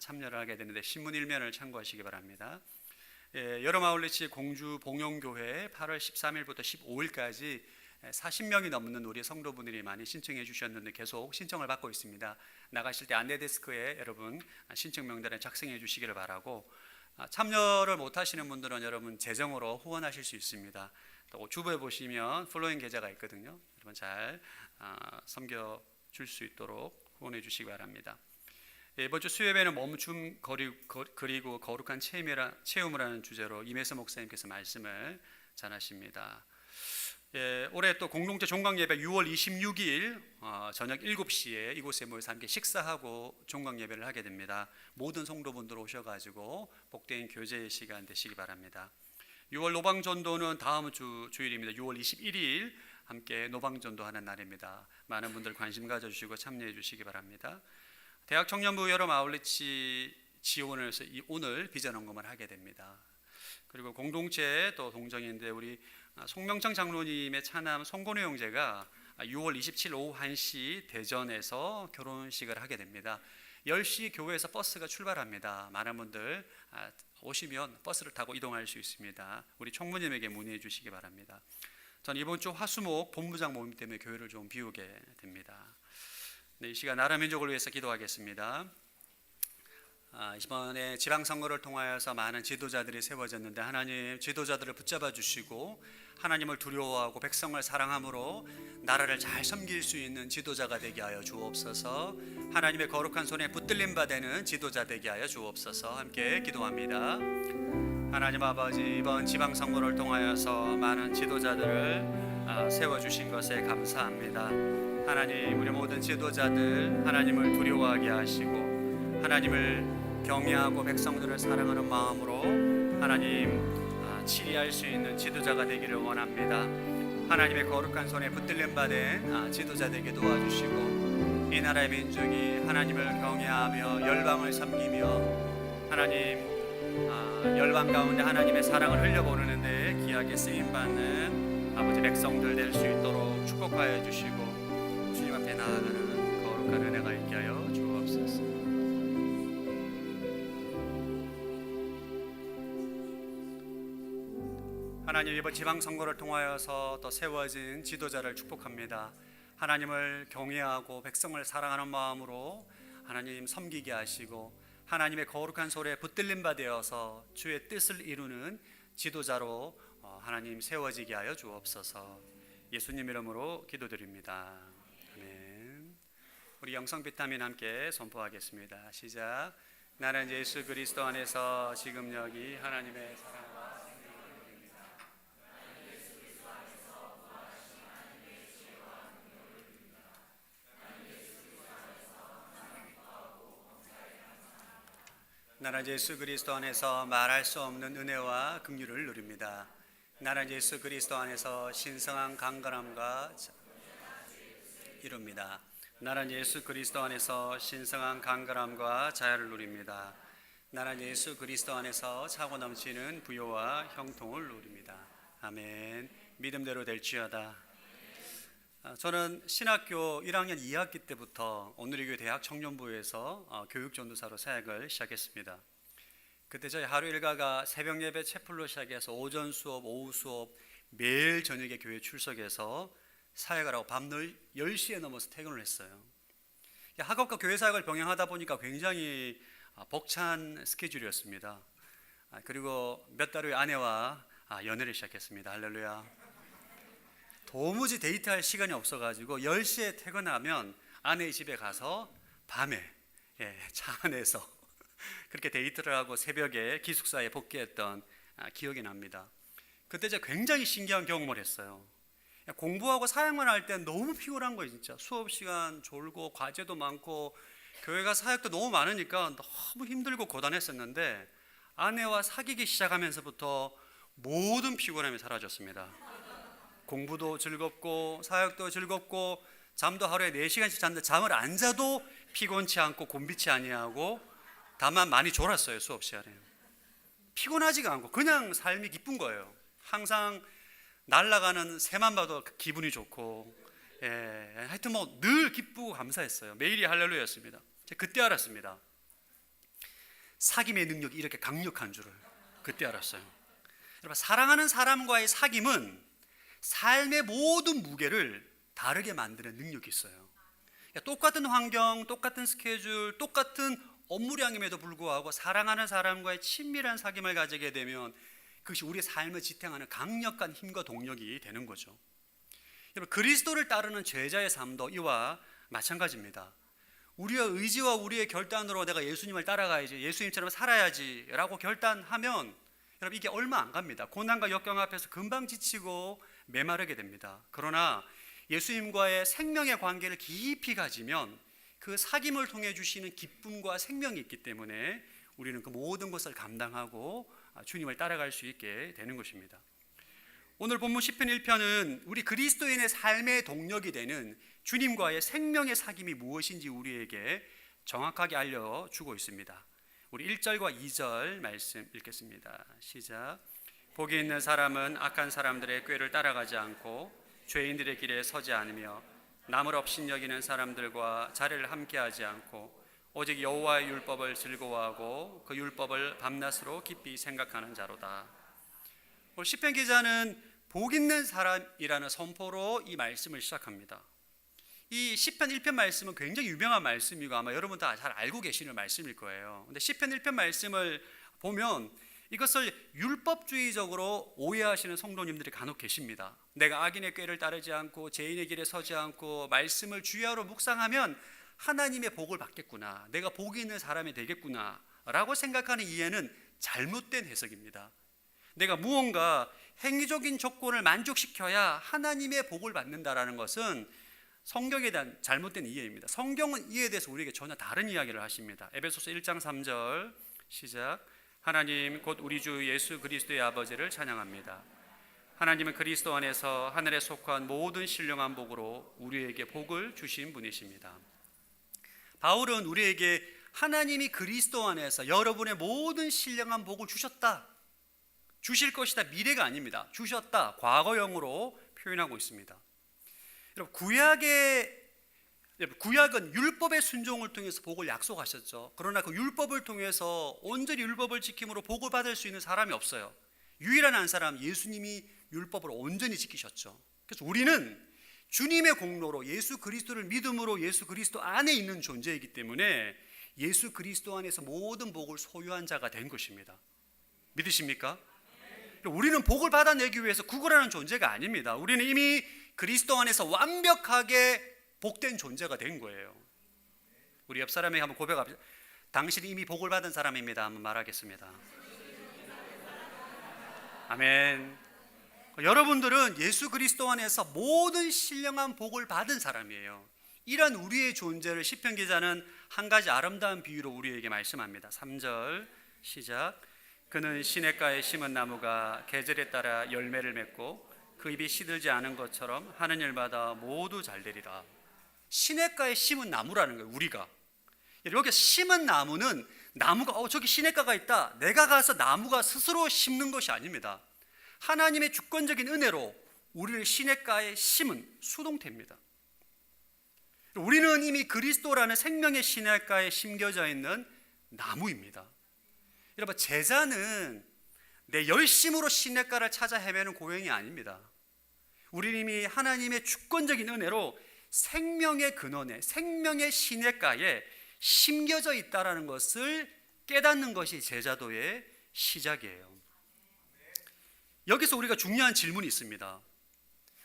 참여를 하게 되는데 신문 일면을 참고하시기 바랍니다. 여름 아울리치 공주 봉영교회 8월 13일부터 15일까지 40명이 넘는 우리 성도분들이 많이 신청해 주셨는데 계속 신청을 받고 있습니다. 나가실 때 안내 데스크에 여러분 신청 명단을 작성해 주시기를 바라고, 참여를 못 하시는 분들은 여러분 재정으로 후원하실 수 있습니다. 또 주부에 보시면 플로잉 계좌가 있거든요. 여러분 잘 섬겨 줄 수 있도록 후원해 주시기 바랍니다. 이번 주 수요예배는 멈춤 그리고 거룩한 체험을 하는 주제로 임혜서 목사님께서 말씀을 전하십니다. 올해 또 공동체 종강예배 6월 26일 저녁 7시에 이곳에 모여서 함께 식사하고 종강예배를 하게 됩니다. 모든 성도분들 오셔가지고 복된 교제의 시간 되시기 바랍니다. 6월 노방전도는 다음 주 주일입니다. 6월 21일 함께 노방전도하는 날입니다. 많은 분들 관심 가져주시고 참여해 주시기 바랍니다. 대학 청년부 여름 아울리치 지원을 해서 오늘 비전헌금을 하게 됩니다. 그리고 공동체 또 동정인데 우리 송명창 장로님의 차남 송건우 형제가 6월 27일 오후 1시 대전에서 결혼식을 하게 됩니다. 10시 교회에서 버스가 출발합니다. 많은 분들 오시면 버스를 타고 이동할 수 있습니다. 우리 총무님에게 문의해 주시기 바랍니다. 전 이번 주 화수목 본부장 모임 때문에 교회를 좀 비우게 됩니다. 네, 이 시간 나라 민족을 위해서 기도하겠습니다. 이번에 지방선거를 통하여서 많은 지도자들이 세워졌는데 하나님 지도자들을 붙잡아 주시고 하나님을 두려워하고 백성을 사랑함으로 나라를 잘 섬길 수 있는 지도자가 되게 하여 주옵소서. 하나님의 거룩한 손에 붙들림 받는 지도자 되게 하여 주옵소서. 함께 기도합니다. 하나님 아버지, 이번 지방선거를 통하여서 많은 지도자들을 세워주신 것에 감사합니다. 하나님, 우리 모든 지도자들 하나님을 두려워하게 하시고 하나님을 경외하고 백성들을 사랑하는 마음으로 하나님 치리할 수 있는 지도자가 되기를 원합니다. 하나님의 거룩한 손에 붙들림 받은 지도자 되게 도와주시고 이 나라의 민족이 하나님을 경외하며 열방을 섬기며 하나님 열방 가운데 하나님의 사랑을 흘려보내는데 귀하게 쓰임받는 아버지 백성들 될 수 있도록 축복하여 주시고 주님 앞에 나아가는 거룩한 은혜가 있게 하여 주옵소서. 하나님, 이번 지방선거를 통하여서 또 세워진 지도자를 축복합니다. 하나님을 경외하고 백성을 사랑하는 마음으로 하나님 섬기게 하시고 하나님의 거룩한 손에 붙들림 받아서 주의 뜻을 이루는 지도자로 하나님 세워지게 하여 주옵소서. 예수님 이름으로 기도드립니다. 아멘. 우리 영성 비타민 함께 선포하겠습니다. 시작. 나는 예수 그리스도 안에서 지금 여기 하나님의 사랑 나는 예수 그리스도 안에서 말할 수 없는 은혜와 긍휼을 누립니다. 나는 예수 그리스도 안에서 신성한 강건함과 이룹니다. 나는 예수 그리스도 안에서 신성한 강건함과 자유를 누립니다. 나는 예수 그리스도 안에서 차고 넘치는 부요와 형통을 누립니다. 아멘. 믿음대로 될지어다. 저는 신학교 1학년 2학기 때부터 오늘의 대학 청년부에서 교육전도사로 사역을 시작했습니다. 그때 저희 하루 일과가 새벽 예배 채플로 시작해서 오전 수업, 오후 수업 매일 저녁에 교회 출석해서 사역을 하고 밤 10시에 넘어서 퇴근을 했어요. 학업과 교회 사역을 병행하다 보니까 굉장히 벅찬 스케줄이었습니다. 그리고 몇 달 후에 아내와 연애를 시작했습니다. 할렐루야. 도무지 데이트할 시간이 없어가지고 10시에 퇴근하면 아내의 집에 가서 밤에 차 안에서 그렇게 데이트를 하고 새벽에 기숙사에 복귀했던 기억이 납니다. 그때 제가 굉장히 신기한 경험을 했어요. 공부하고 사역만 할 때 너무 피곤한 거예요. 진짜 수업 시간 졸고 과제도 많고 교회가 사역도 너무 많으니까 너무 힘들고 고단했었는데 아내와 사귀기 시작하면서부터 모든 피곤함이 사라졌습니다. 공부도 즐겁고 사역도 즐겁고 잠도 하루에 4시간씩 잤는데 잠을 안 자도 피곤치 않고 곤비치 아니하고 다만 많이 졸았어요. 수업 시간에 피곤하지가 않고 그냥 삶이 기쁜 거예요. 항상 날아가는 새만 봐도 기분이 좋고, 하여튼 뭐 늘 기쁘고 감사했어요. 매일이 할렐루야였습니다. 제가 그때 알았습니다. 사귐의 능력이 이렇게 강력한 줄을 그때 알았어요. 여러분, 사랑하는 사람과의 사귐은 삶의 모든 무게를 다르게 만드는 능력이 있어요. 그러니까 똑같은 환경, 똑같은 스케줄, 똑같은 업무량임에도 불구하고 사랑하는 사람과의 친밀한 사귐을 가지게 되면 그것이 우리의 삶을 지탱하는 강력한 힘과 동력이 되는 거죠. 여러분, 그리스도를 따르는 제자의 삶도 이와 마찬가지입니다. 우리의 의지와 우리의 결단으로 내가 예수님을 따라가야지, 예수님처럼 살아야지 라고 결단하면 여러분 이게 얼마 안 갑니다. 고난과 역경 앞에서 금방 지치고 메마르게 됩니다. 그러나 예수님과의 생명의 관계를 깊이 가지면 그 사귐을 통해 주시는 기쁨과 생명이 있기 때문에 우리는 그 모든 것을 감당하고 주님을 따라갈 수 있게 되는 것입니다. 오늘 본문 시편 1편은 우리 그리스도인의 삶의 동력이 되는 주님과의 생명의 사귐이 무엇인지 우리에게 정확하게 알려주고 있습니다. 우리 1절과 2절 말씀 읽겠습니다. 시작. 복이 있는 사람은 악한 사람들의 꾀를 따라가지 않고 죄인들의 길에 서지 않으며 남을 업신여기는 사람들과 자리를 함께하지 않고 오직 여호와의 율법을 즐거워하고 그 율법을 밤낮으로 깊이 생각하는 자로다. 오늘 시편 기자는 복 있는 사람이라는 선포로 이 말씀을 시작합니다. 이 시편 1편 말씀은 굉장히 유명한 말씀이고 아마 여러분 다 잘 알고 계시는 말씀일 거예요. 근데 시편 1편 말씀을 보면 이것을 율법주의적으로 오해하시는 성도님들이 간혹 계십니다. 내가 악인의 꾀를 따르지 않고 죄인의 길에 서지 않고 말씀을 주야로 묵상하면 하나님의 복을 받겠구나, 내가 복이 있는 사람이 되겠구나 라고 생각하는 이해는 잘못된 해석입니다. 내가 무언가 행위적인 조건을 만족시켜야 하나님의 복을 받는다라는 것은 성경에 대한 잘못된 이해입니다. 성경은 이에 대해서 우리에게 전혀 다른 이야기를 하십니다. 에베소서 1장 3절 시작. 하나님 곧 우리 주 예수 그리스도의 아버지를 찬양합니다. 하나님은 그리스도 안에서 하늘에 속한 모든 신령한 복으로 우리에게 복을 주신 분이십니다. 바울은 우리에게 하나님이 그리스도 안에서 여러분의 모든 신령한 복을 주셨다, 주실 것이다, 미래가 아닙니다. 주셨다, 과거형으로 표현하고 있습니다. 여러분, 구약은 율법의 순종을 통해서 복을 약속하셨죠. 그러나 그 율법을 통해서 온전히 율법을 지킴으로 복을 받을 수 있는 사람이 없어요. 유일한 한 사람 예수님이 율법을 온전히 지키셨죠. 그래서 우리는 주님의 공로로 예수 그리스도를 믿음으로 예수 그리스도 안에 있는 존재이기 때문에 예수 그리스도 안에서 모든 복을 소유한 자가 된 것입니다. 믿으십니까? 우리는 복을 받아내기 위해서 구걸하는 존재가 아닙니다. 우리는 이미 그리스도 안에서 완벽하게 복된 존재가 된 거예요. 우리 옆 사람에게 한번 고백합시다. 당신이 이미 복을 받은 사람입니다. 한번 말하겠습니다. 아멘. 여러분들은 예수 그리스도 안에서 모든 신령한 복을 받은 사람이에요. 이런 우리의 존재를 시편 기자는 한 가지 아름다운 비유로 우리에게 말씀합니다. 3절 시작. 그는 시냇가에 심은 나무가 계절에 따라 열매를 맺고 그 잎이 시들지 않은 것처럼 하는 일마다 모두 잘 되리라. 시냇가에 심은 나무라는 거예요. 우리가 여기 심은 나무는 나무가 저기 시냇가가 있다, 내가 가서 나무가 스스로 심는 것이 아닙니다. 하나님의 주권적인 은혜로 우리를 시냇가에 심은 수동태입니다. 우리는 이미 그리스도라는 생명의 시냇가에 심겨져 있는 나무입니다. 여러분, 제자는 내 열심으로 시냇가를 찾아 헤매는 고행이 아닙니다. 우리는 이미 하나님의 주권적인 은혜로 생명의 근원에, 생명의 시냇가에 심겨져 있다는 것을 깨닫는 것이 제자도의 시작이에요. 여기서 우리가 중요한 질문이 있습니다.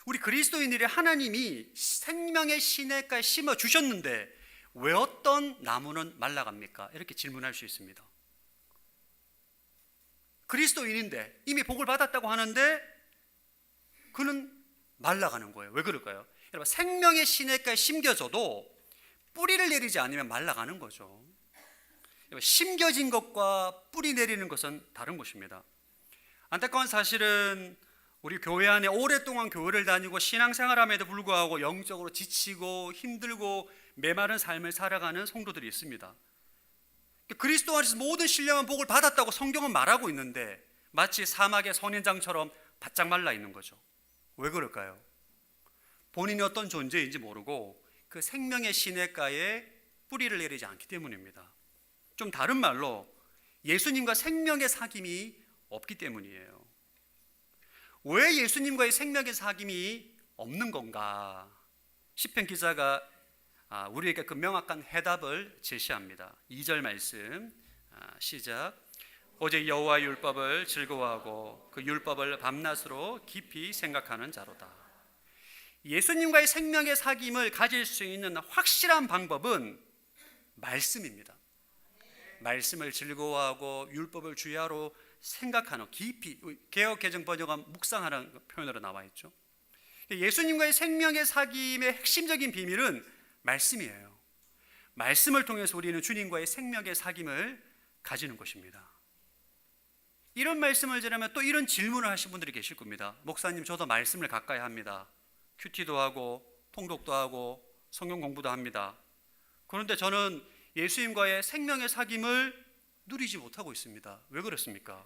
우리 그리스도인들이 하나님이 생명의 시냇가에 심어주셨는데 왜 어떤 나무는 말라갑니까? 이렇게 질문할 수 있습니다. 그리스도인인데 이미 복을 받았다고 하는데 그는 말라가는 거예요. 왜 그럴까요? 여러분, 생명의 시냇가에 심겨져도 뿌리를 내리지 않으면 말라가는 거죠. 심겨진 것과 뿌리 내리는 것은 다른 것입니다. 안타까운 사실은 우리 교회 안에 오랫동안 교회를 다니고 신앙생활함에도 불구하고 영적으로 지치고 힘들고 메마른 삶을 살아가는 성도들이 있습니다. 그리스도 안에서 모든 신령한 복을 받았다고 성경은 말하고 있는데 마치 사막의 선인장처럼 바짝 말라 있는 거죠. 왜 그럴까요? 본인이 어떤 존재인지 모르고 그 생명의 시냇가에 뿌리를 내리지 않기 때문입니다. 좀 다른 말로 예수님과 생명의 사귐이 없기 때문이에요. 왜 예수님과의 생명의 사귐이 없는 건가? 시편 기자가 우리에게 그 명확한 해답을 제시합니다. 2절 말씀 시작. 오직 여호와의 율법을 즐거워하고 그 율법을 밤낮으로 깊이 생각하는 자로다. 예수님과의 생명의 사귐을 가질 수 있는 확실한 방법은 말씀입니다. 말씀을 즐거워하고 율법을 주야로 생각하는, 깊이, 개역 개정 번역은 묵상하라는 표현으로 나와 있죠. 예수님과의 생명의 사귐의 핵심적인 비밀은 말씀이에요. 말씀을 통해서 우리는 주님과의 생명의 사귐을 가지는 것입니다. 이런 말씀을 전하면 또 이런 질문을 하신 분들이 계실 겁니다. 목사님, 저도 말씀을 가까이 합니다. 큐티도 하고 통독도 하고 성경 공부도 합니다. 그런데 저는 예수님과의 생명의 사귐을 누리지 못하고 있습니다. 왜 그렇습니까?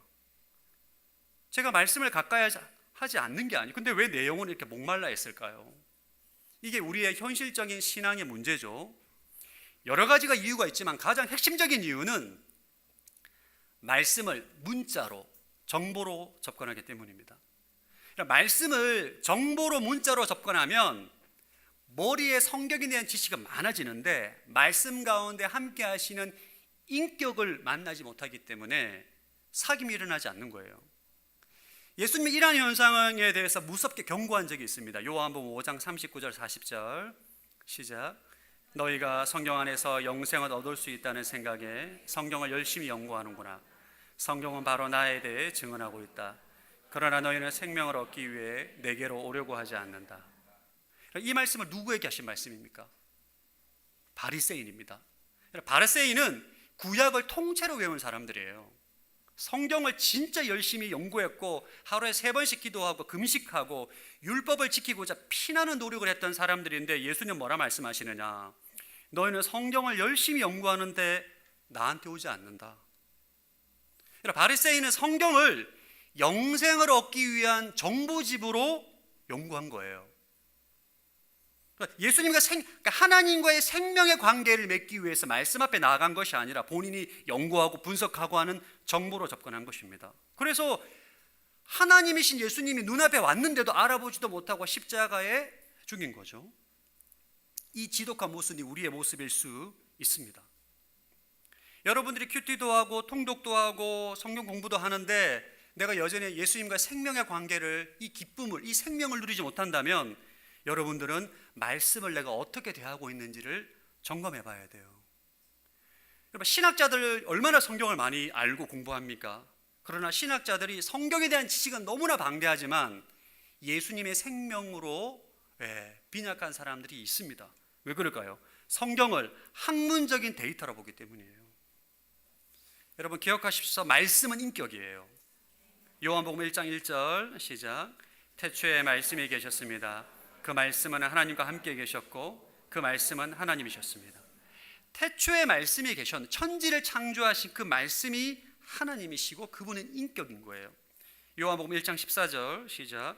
제가 말씀을 가까이 하지 않는 게 아니고, 근데 왜 내 영혼이 이렇게 목말라 있을까요? 이게 우리의 현실적인 신앙의 문제죠. 여러 가지가 이유가 있지만 가장 핵심적인 이유는 말씀을 문자로, 정보로 접근하기 때문입니다. 말씀을 정보로, 문자로 접근하면 머리에 성경에 대한 지식은 많아지는데 말씀 가운데 함께 하시는 인격을 만나지 못하기 때문에 사귐이 일어나지 않는 거예요. 예수님이 이러한 현상에 대해서 무섭게 경고한 적이 있습니다. 요한복음 5장 39절 40절 시작. 너희가 성경 안에서 영생을 얻을 수 있다는 생각에 성경을 열심히 연구하는구나. 성경은 바로 나에 대해 증언하고 있다. 그러나 너희는 생명을 얻기 위해 내게로 오려고 하지 않는다. 이 말씀을 누구에게 하신 말씀입니까? 바리새인입니다. 바리새인은 구약을 통째로 외운 사람들이에요. 성경을 진짜 열심히 연구했고 하루에 3번씩 기도하고 금식하고 율법을 지키고자 피나는 노력을 했던 사람들인데 예수님 뭐라 말씀하시느냐? 너희는 성경을 열심히 연구하는데 나한테 오지 않는다. 바리새인은 성경을 영생을 얻기 위한 정보집으로 연구한 거예요. 예수님과 하나님과의 생명의 관계를 맺기 위해서 말씀 앞에 나아간 것이 아니라 본인이 연구하고 분석하고 하는 정보로 접근한 것입니다. 그래서 하나님이신 예수님이 눈앞에 왔는데도 알아보지도 못하고 십자가에 죽인 거죠. 이 지독한 모습이 우리의 모습일 수 있습니다. 여러분들이 큐티도 하고 통독도 하고 성경 공부도 하는데 내가 여전히 예수님과 생명의 관계를, 이 기쁨을, 이 생명을 누리지 못한다면 여러분들은 말씀을 내가 어떻게 대하고 있는지를 점검해 봐야 돼요. 여러분, 신학자들 얼마나 성경을 많이 알고 공부합니까? 그러나 신학자들이 성경에 대한 지식은 너무나 방대하지만 예수님의 생명으로 빈약한 사람들이 있습니다. 왜 그럴까요? 성경을 학문적인 데이터로 보기 때문이에요. 여러분 기억하십시오. 말씀은 인격이에요. 요한복음 1장 1절 시작. 태초에 말씀이 계셨습니다. 그 말씀은 하나님과 함께 계셨고 그 말씀은 하나님이셨습니다. 태초에 말씀이 계셨는데 천지를 창조하신 그 말씀이 하나님이시고 그분은 인격인 거예요. 요한복음 1장 14절 시작.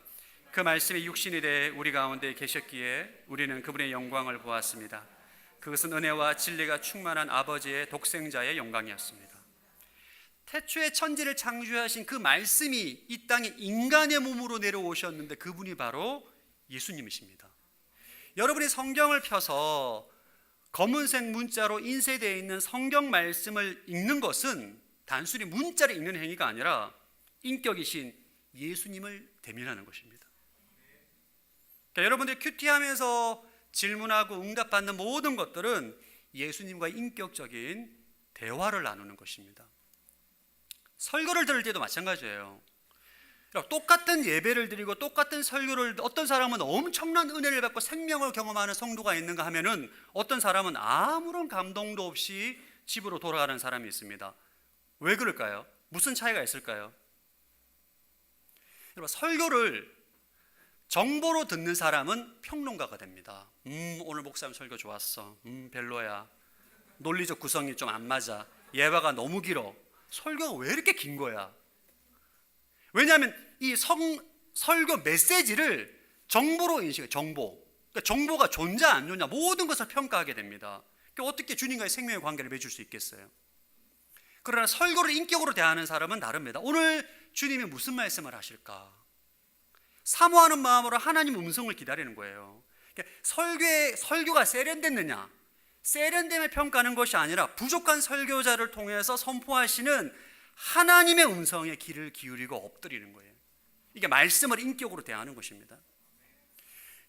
그 말씀이 육신이 돼 우리 가운데 계셨기에 우리는 그분의 영광을 보았습니다. 그것은 은혜와 진리가 충만한 아버지의 독생자의 영광이었습니다. 태초에 천지를 창조하신 그 말씀이 이 땅에 인간의 몸으로 내려오셨는데 그분이 바로 예수님이십니다. 여러분이 성경을 펴서 검은색 문자로 인쇄되어 있는 성경 말씀을 읽는 것은 단순히 문자를 읽는 행위가 아니라 인격이신 예수님을 대면하는 것입니다. 그러니까 여러분들이 큐티하면서 질문하고 응답받는 모든 것들은 예수님과의 인격적인 대화를 나누는 것입니다. 설교를 들을 때도 마찬가지예요. 똑같은 예배를 드리고 똑같은 설교를 어떤 사람은 엄청난 은혜를 받고 생명을 경험하는 성도가 있는가 하면은 어떤 사람은 아무런 감동도 없이 집으로 돌아가는 사람이 있습니다. 왜 그럴까요? 무슨 차이가 있을까요? 여러분, 설교를 정보로 듣는 사람은 평론가가 됩니다. 오늘 목사님 설교 좋았어. 별로야. 논리적 구성이 좀 안 맞아. 예화가 너무 길어. 설교가 왜 이렇게 긴 거야? 왜냐하면 이 설교 메시지를 정보로 인식해요. 정보. 그러니까 정보가 존재 안 존재 모든 것을 평가하게 됩니다. 그러니까 어떻게 주님과의 생명의 관계를 맺을 수 있겠어요? 그러나 설교를 인격으로 대하는 사람은 다릅니다. 오늘 주님이 무슨 말씀을 하실까? 사모하는 마음으로 하나님 음성을 기다리는 거예요. 그러니까 설교가 세련됐느냐? 세련됨에 평가하는 것이 아니라 부족한 설교자를 통해서 선포하시는 하나님의 음성에 귀를 기울이고 엎드리는 거예요. 이게 말씀을 인격으로 대하는 것입니다.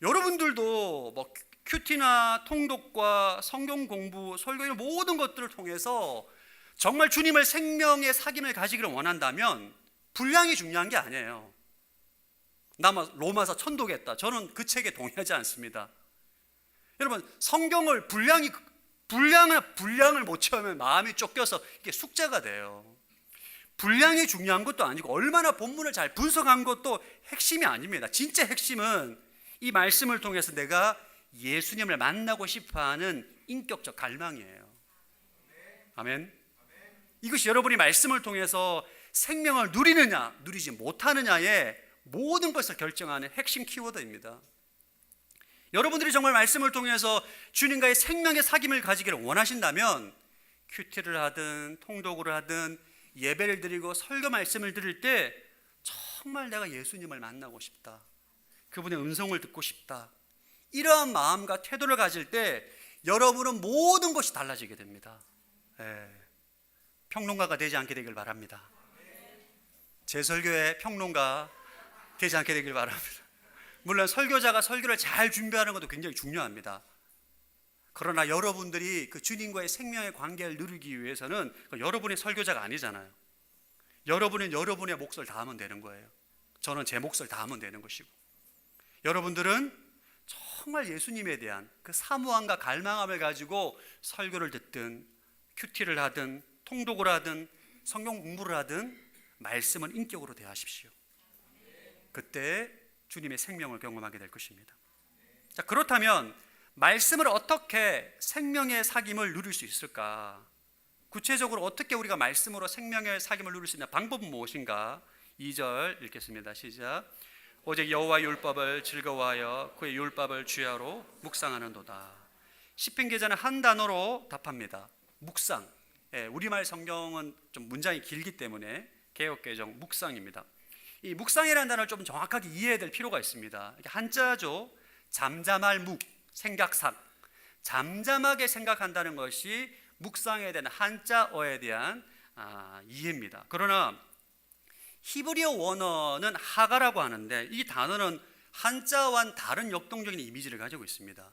여러분들도 뭐 큐티나 통독과 성경 공부, 설교 이런 모든 것들을 통해서 정말 주님을 생명의 사귐을 가지기를 원한다면 분량이 중요한 게 아니에요. 나 로마서 천독했다. 저는 그 책에 동의하지 않습니다. 여러분, 성경을 분량을 못 채우면 마음이 쫓겨서 이게 숙제가 돼요. 분량이 중요한 것도 아니고 얼마나 본문을 잘 분석한 것도 핵심이 아닙니다. 진짜 핵심은 이 말씀을 통해서 내가 예수님을 만나고 싶어하는 인격적 갈망이에요. 아멘. 이것이 여러분이 말씀을 통해서 생명을 누리느냐 누리지 못하느냐의 모든 것을 결정하는 핵심 키워드입니다. 여러분들이 정말 말씀을 통해서 주님과의 생명의 사귐을 가지기를 원하신다면 큐티를 하든 통독을 하든 예배를 드리고 설교 말씀을 들을 때 정말 내가 예수님을 만나고 싶다, 그분의 음성을 듣고 싶다, 이러한 마음과 태도를 가질 때 여러분은 모든 것이 달라지게 됩니다. 평론가가 되지 않게 되길 바랍니다. 제 설교의 평론가 되지 않게 되길 바랍니다. 물론 설교자가 설교를 잘 준비하는 것도 굉장히 중요합니다. 그러나 여러분들이 그 주님과의 생명의 관계를 누리기 위해서는 여러분이 설교자가 아니잖아요. 여러분은 여러분의 몫을 다하면 되는 거예요. 저는 제 몫을 다하면 되는 것이고, 여러분들은 정말 예수님에 대한 그 사모함과 갈망함을 가지고 설교를 듣든 큐티를 하든 통독을 하든 성경 공부를 하든 말씀을 인격으로 대하십시오. 그때 주님의 생명을 경험하게 될 것입니다. 자, 그렇다면 말씀을 어떻게 생명의 사귐을 누릴 수 있을까? 구체적으로 어떻게 우리가 말씀으로 생명의 사귐을 누릴 수 있는 방법은 무엇인가? 2절 읽겠습니다. 시작. 오직 여호와의 율법을 즐거워하여 그의 율법을 주야로 묵상하는도다. 시편 기자는 한 단어로 답합니다. 묵상. 우리말 성경은 좀 문장이 길기 때문에 개역개정 묵상입니다. 이 묵상이라는 단어를 좀 정확하게 이해해야 될 필요가 있습니다. 한자죠. 잠잠할 묵, 생각상. 잠잠하게 생각한다는 것이 묵상에 대한 한자어에 대한 이해입니다. 그러나 히브리어 원어는 하가라고 하는데 이 단어는 한자와는 다른 역동적인 이미지를 가지고 있습니다.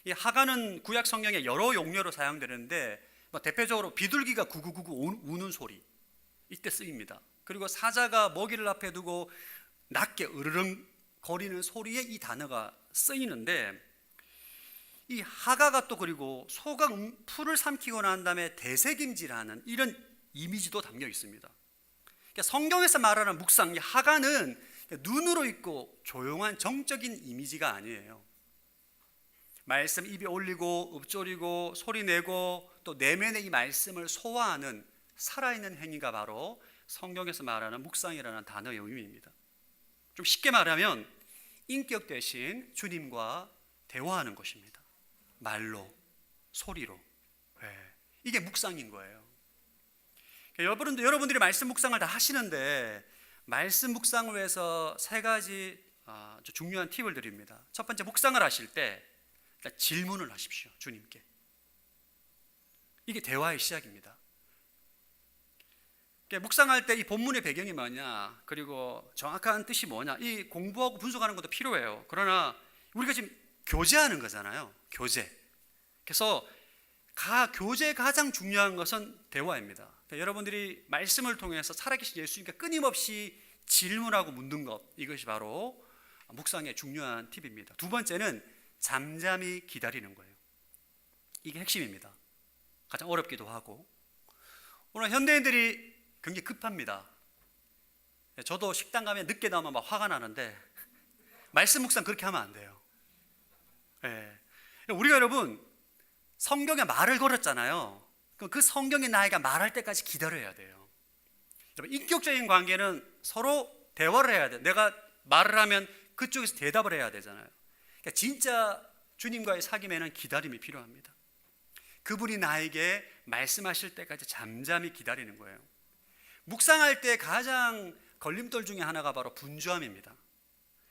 이 하가는 구약 성경에 여러 용례로 사용되는데 대표적으로 비둘기가 구구구구 우는 소리, 이때 쓰입니다. 그리고 사자가 먹이를 앞에 두고 낮게 으르렁 거리는 소리에 이 단어가 쓰이는데, 이 하가가 또 그리고 소가 풀을 삼키고 난 다음에 대새김질하는 이런 이미지도 담겨 있습니다. 그러니까 성경에서 말하는 묵상, 이 하가는 눈으로 있고 조용한 정적인 이미지가 아니에요. 말씀 입에 올리고 읊조리고 소리내고 또 내면에 이 말씀을 소화하는 살아있는 행위가 바로 성경에서 말하는 묵상이라는 단어의 의미입니다. 좀 쉽게 말하면 인격 대신 주님과 대화하는 것입니다. 말로, 소리로. 이게 묵상인 거예요. 여러분들이 말씀 묵상을 다 하시는데 말씀 묵상을 위해서 세 가지 아주 중요한 팁을 드립니다. 첫 번째, 묵상을 하실 때 질문을 하십시오. 주님께. 이게 대화의 시작입니다. 묵상할 때 이 본문의 배경이 뭐냐, 그리고 정확한 뜻이 뭐냐, 이 공부하고 분석하는 것도 필요해요. 그러나 우리가 지금 교제하는 거잖아요. 교제. 그래서 교제의 가장 중요한 것은 대화입니다. 그러니까 여러분들이 말씀을 통해서 살아계신 예수님께 끊임없이 질문하고 묻는 것, 이것이 바로 묵상의 중요한 팁입니다. 두 번째는 잠잠히 기다리는 거예요. 이게 핵심입니다. 가장 어렵기도 하고. 오늘 현대인들이 굉장히 급합니다. 저도 식당 가면 늦게 나오면 막 화가 나는데 말씀 묵상 그렇게 하면 안 돼요. 우리가 여러분 성경에 말을 걸었잖아요. 그럼 그 성경이 나에게 말할 때까지 기다려야 돼요. 여러분, 인격적인 관계는 서로 대화를 해야 돼요. 내가 말을 하면 그쪽에서 대답을 해야 되잖아요. 그러니까 진짜 주님과의 사귐에는 기다림이 필요합니다. 그분이 나에게 말씀하실 때까지 잠잠히 기다리는 거예요. 묵상할 때 가장 걸림돌 중에 하나가 바로 분주함입니다.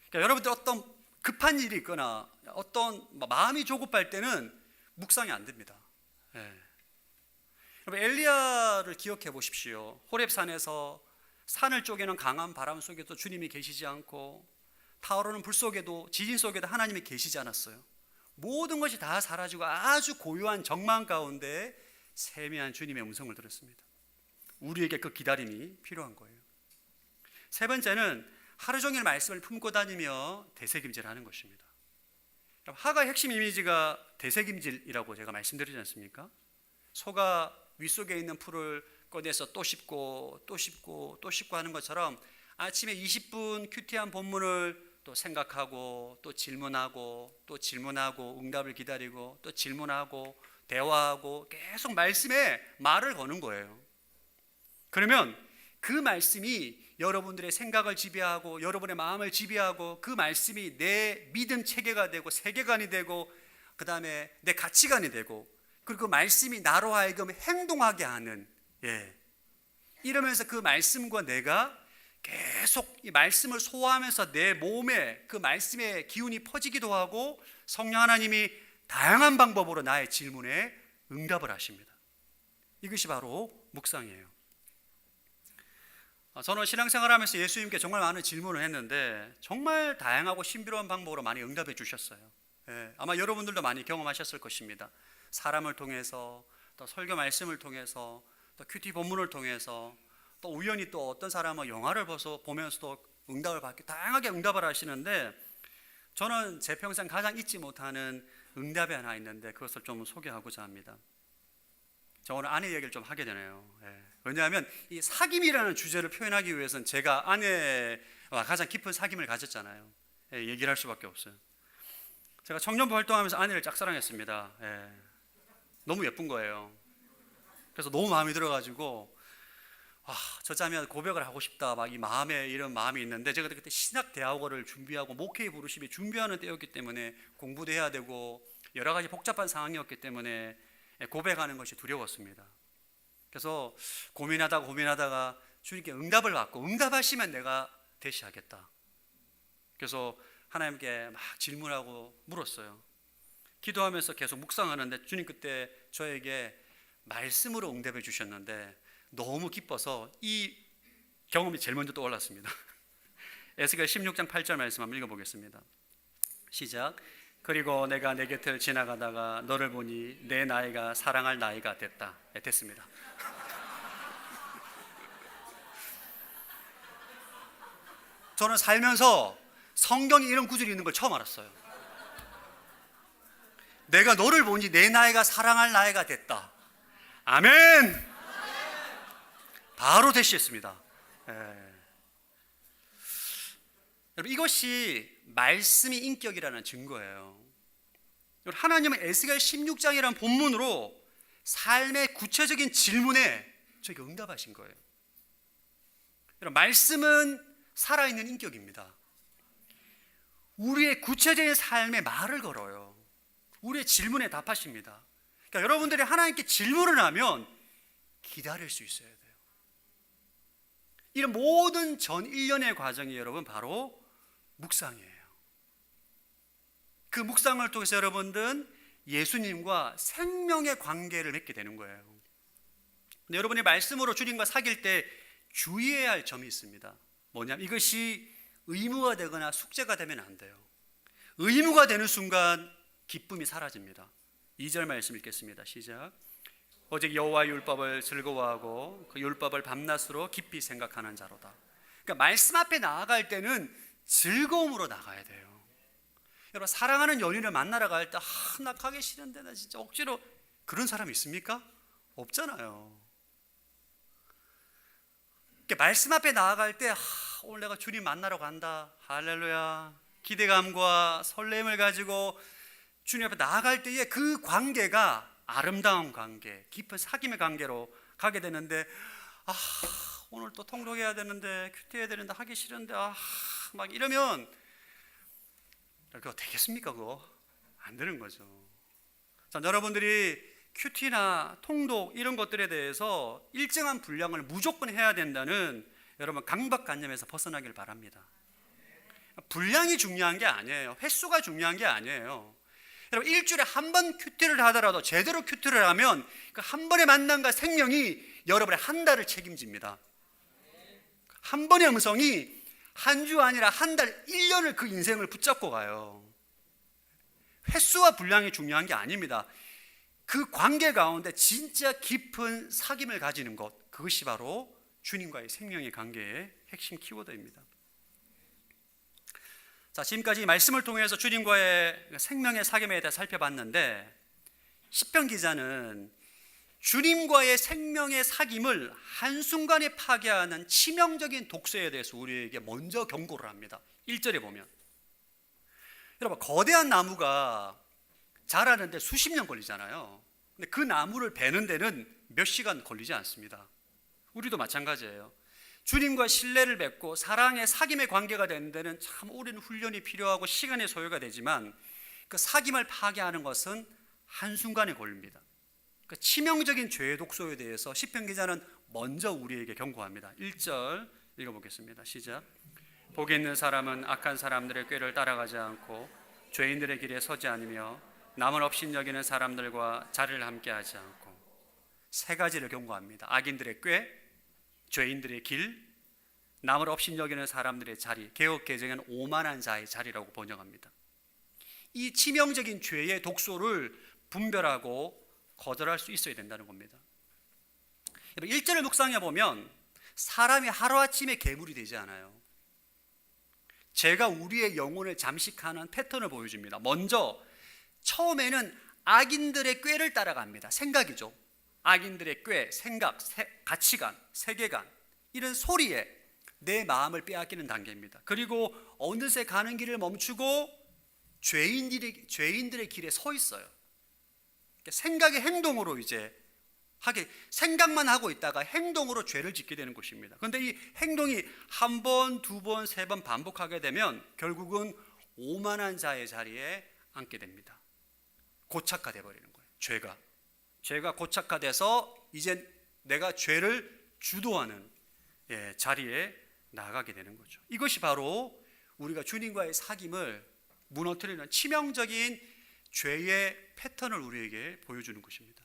그러니까 여러분들 어떤 급한 일이 있거나 어떤 마음이 조급할 때는 묵상이 안 됩니다. 여러분, 엘리야를 기억해 보십시오. 호렙산에서 산을 쪼개는 강한 바람 속에도 주님이 계시지 않고 타오르는 불 속에도, 지진 속에도 하나님이 계시지 않았어요. 모든 것이 다 사라지고 아주 고요한 정막 가운데 세미한 주님의 음성을 들었습니다. 우리에게 그 기다림이 필요한 거예요. 세 번째는 하루 종일 말씀을 품고 다니며 되새김질하는 것입니다. 하가의 핵심 이미지가 되새김질이라고 제가 말씀드리지 않습니까? 소가 윗속에 있는 풀을 꺼내서 또 씹고 또 씹고 또 씹고 하는 것처럼 아침에 20분 큐티한 본문을 또 생각하고 또 질문하고 또 질문하고 응답을 기다리고 또 질문하고 대화하고 계속 말씀에 말을 거는 거예요. 그러면 그 말씀이 여러분들의 생각을 지배하고 여러분의 마음을 지배하고 그 말씀이 내 믿음 체계가 되고 세계관이 되고 그 다음에 내 가치관이 되고 그리고 그 말씀이 나로 하여금 행동하게 하는, 이러면서 그 말씀과 내가 계속 이 말씀을 소화하면서 내 몸에 그 말씀의 기운이 퍼지기도 하고 성령 하나님이 다양한 방법으로 나의 질문에 응답을 하십니다. 이것이 바로 묵상이에요. 저는 신앙생활하면서 예수님께 정말 많은 질문을 했는데 정말 다양하고 신비로운 방법으로 많이 응답해 주셨어요. 아마 여러분들도 많이 경험하셨을 것입니다. 사람을 통해서 또 설교 말씀을 통해서 또 큐티 본문을 통해서 또 우연히 또 어떤 사람은 영화를 보면서도 응답을 받기 다양하게 응답을 하시는데 저는 제 평생 가장 잊지 못하는 응답이 하나 있는데 그것을 좀 소개하고자 합니다. 저 오늘 아내 얘기를 좀 하게 되네요. 왜냐하면 이 사귐이라는 주제를 표현하기 위해서는 제가 아내와 가장 깊은 사귐을 가졌잖아요. 얘기를 할 수밖에 없어요. 제가 청년부 활동하면서 아내를 짝사랑했습니다. 너무 예쁜 거예요. 그래서 너무 마음에 들어가지고 저 자면 고백을 하고 싶다 막 이 마음에 이런 마음이 있는데 제가 그때 신학대학원을 준비하고 목회의 부르심에 준비하는 때였기 때문에 공부도 해야 되고 여러 가지 복잡한 상황이었기 때문에 고백하는 것이 두려웠습니다. 그래서 고민하다가 주님께 응답을 받고 응답하시면 내가 대시하겠다. 그래서 하나님께 막 질문하고 물었어요. 기도하면서 계속 묵상하는데 주님 그때 저에게 말씀으로 응답해 주셨는데 너무 기뻐서 이 경험이 제일 먼저 떠올랐습니다. 에스겔 16장 8절 말씀 한번 읽어보겠습니다. 시작. 그리고 내가 내 곁을 지나가다가 너를 보니 내 나이가 사랑할 나이가 됐다. 됐습니다. 저는 살면서 성경에 이런 구절이 있는 걸 처음 알았어요. 내가 너를 보니 내 나이가 사랑할 나이가 됐다. 아멘. 바로 대시했습니다. 여러분 이것이 말씀이 인격이라는 증거예요. 하나님은 에스겔 16장이라는 본문으로 삶의 구체적인 질문에 저에게 응답하신 거예요. 여러분 말씀은 살아있는 인격입니다. 우리의 구체적인 삶에 말을 걸어요. 우리의 질문에 답하십니다. 그러니까 여러분들이 하나님께 질문을 하면 기다릴 수 있어야 돼요. 이런 모든 전 1년의 과정이 여러분 바로 묵상이에요. 그 묵상을 통해서 여러분들은 예수님과 생명의 관계를 맺게 되는 거예요. 근데 여러분이 말씀으로 주님과 사귈 때 주의해야 할 점이 있습니다. 뭐냐면 이것이 의무가 되거나 숙제가 되면 안 돼요. 의무가 되는 순간 기쁨이 사라집니다. 2절 말씀 읽겠습니다. 시작. 오직 여호와의 율법을 즐거워하고 그 율법을 밤낮으로 깊이 생각하는 자로다. 그러니까 말씀 앞에 나아갈 때는 즐거움으로 나가야 돼요. 여러분, 사랑하는 연인을 만나러 갈 때 나 가기 싫은데 나 진짜 억지로, 그런 사람 있습니까? 없잖아요. 말씀 앞에 나아갈 때 오늘 내가 주님 만나러 간다, 할렐루야, 기대감과 설렘을 가지고 주님 앞에 나아갈 때에 그 관계가 아름다운 관계, 깊은 사귐의 관계로 가게 되는데, 오늘 또 통독해야 되는데, 큐티해야 되는데 하기 싫은데 막 이러면 그거 되겠습니까? 그거 안 되는 거죠. 자, 여러분들이 큐티나 통독 이런 것들에 대해서 일정한 분량을 무조건 해야 된다는 여러분 강박관념에서 벗어나길 바랍니다. 분량이 중요한 게 아니에요. 횟수가 중요한 게 아니에요. 여러분, 일주일에 한 번 큐티를 하더라도 제대로 큐티를 하면 그 한 번의 만남과 생명이 여러분의 한 달을 책임집니다. 한 번의 음성이 한 주 아니라 한 달, 1년을 그 인생을 붙잡고 가요. 횟수와 분량이 중요한 게 아닙니다. 그 관계 가운데 진짜 깊은 사귐을 가지는 것, 그것이 바로 주님과의 생명의 관계의 핵심 키워드입니다. 자, 지금까지 말씀을 통해서 주님과의 생명의 사귐에 대해 살펴봤는데, 시편 기자는 주님과의 생명의 사귐을 한순간에 파괴하는 치명적인 독소에 대해서 우리에게 먼저 경고를 합니다. 1절에 보면, 여러분, 거대한 나무가 자라는데 수십 년 걸리잖아요. 근데 그 나무를 베는 데는 몇 시간 걸리지 않습니다. 우리도 마찬가지예요. 주님과 신뢰를 맺고 사랑의 사귐의 관계가 되는 데는 참 오랜 훈련이 필요하고 시간의 소요가 되지만, 그 사귐을 파괴하는 것은 한순간에 걸립니다. 그 치명적인 죄의 독소에 대해서 시편 기자는 먼저 우리에게 경고합니다. 1절 읽어보겠습니다. 시작. 복이 있는 사람은 악한 사람들의 꾀를 따라가지 않고 죄인들의 길에 서지 않으며 남을 업신여기는 사람들과 자리를 함께하지 않고. 세 가지를 경고합니다. 악인들의 꾀, 죄인들의 길, 남을 업신여기는 사람들의 자리. 개역 개정에는 오만한 자의 자리라고 번역합니다. 이 치명적인 죄의 독소를 분별하고 거절할 수 있어야 된다는 겁니다. 1절을 묵상해 보면 사람이 하루아침에 괴물이 되지 않아요. 죄가 우리의 영혼을 잠식하는 패턴을 보여줍니다. 먼저 처음에는 악인들의 꾀를 따라갑니다. 생각이죠. 악인들의 꾀, 생각, 가치관, 세계관, 이런 소리에 내 마음을 빼앗기는 단계입니다. 그리고 어느새 가는 길을 멈추고 죄인들의 길에 서 있어요. 생각의 행동으로 이제 생각만 하고 있다가 행동으로 죄를 짓게 되는 것입니다. 그런데 이 행동이 한 번, 두 번, 세 번 반복하게 되면 결국은 오만한 자의 자리에 앉게 됩니다. 고착화돼 버리는 거예요. 죄가 고착화돼서 이제 내가 죄를 주도하는 자리에 나가게 되는 거죠. 이것이 바로 우리가 주님과의 사귐을 무너뜨리는 치명적인 죄의 패턴을 우리에게 보여주는 것입니다.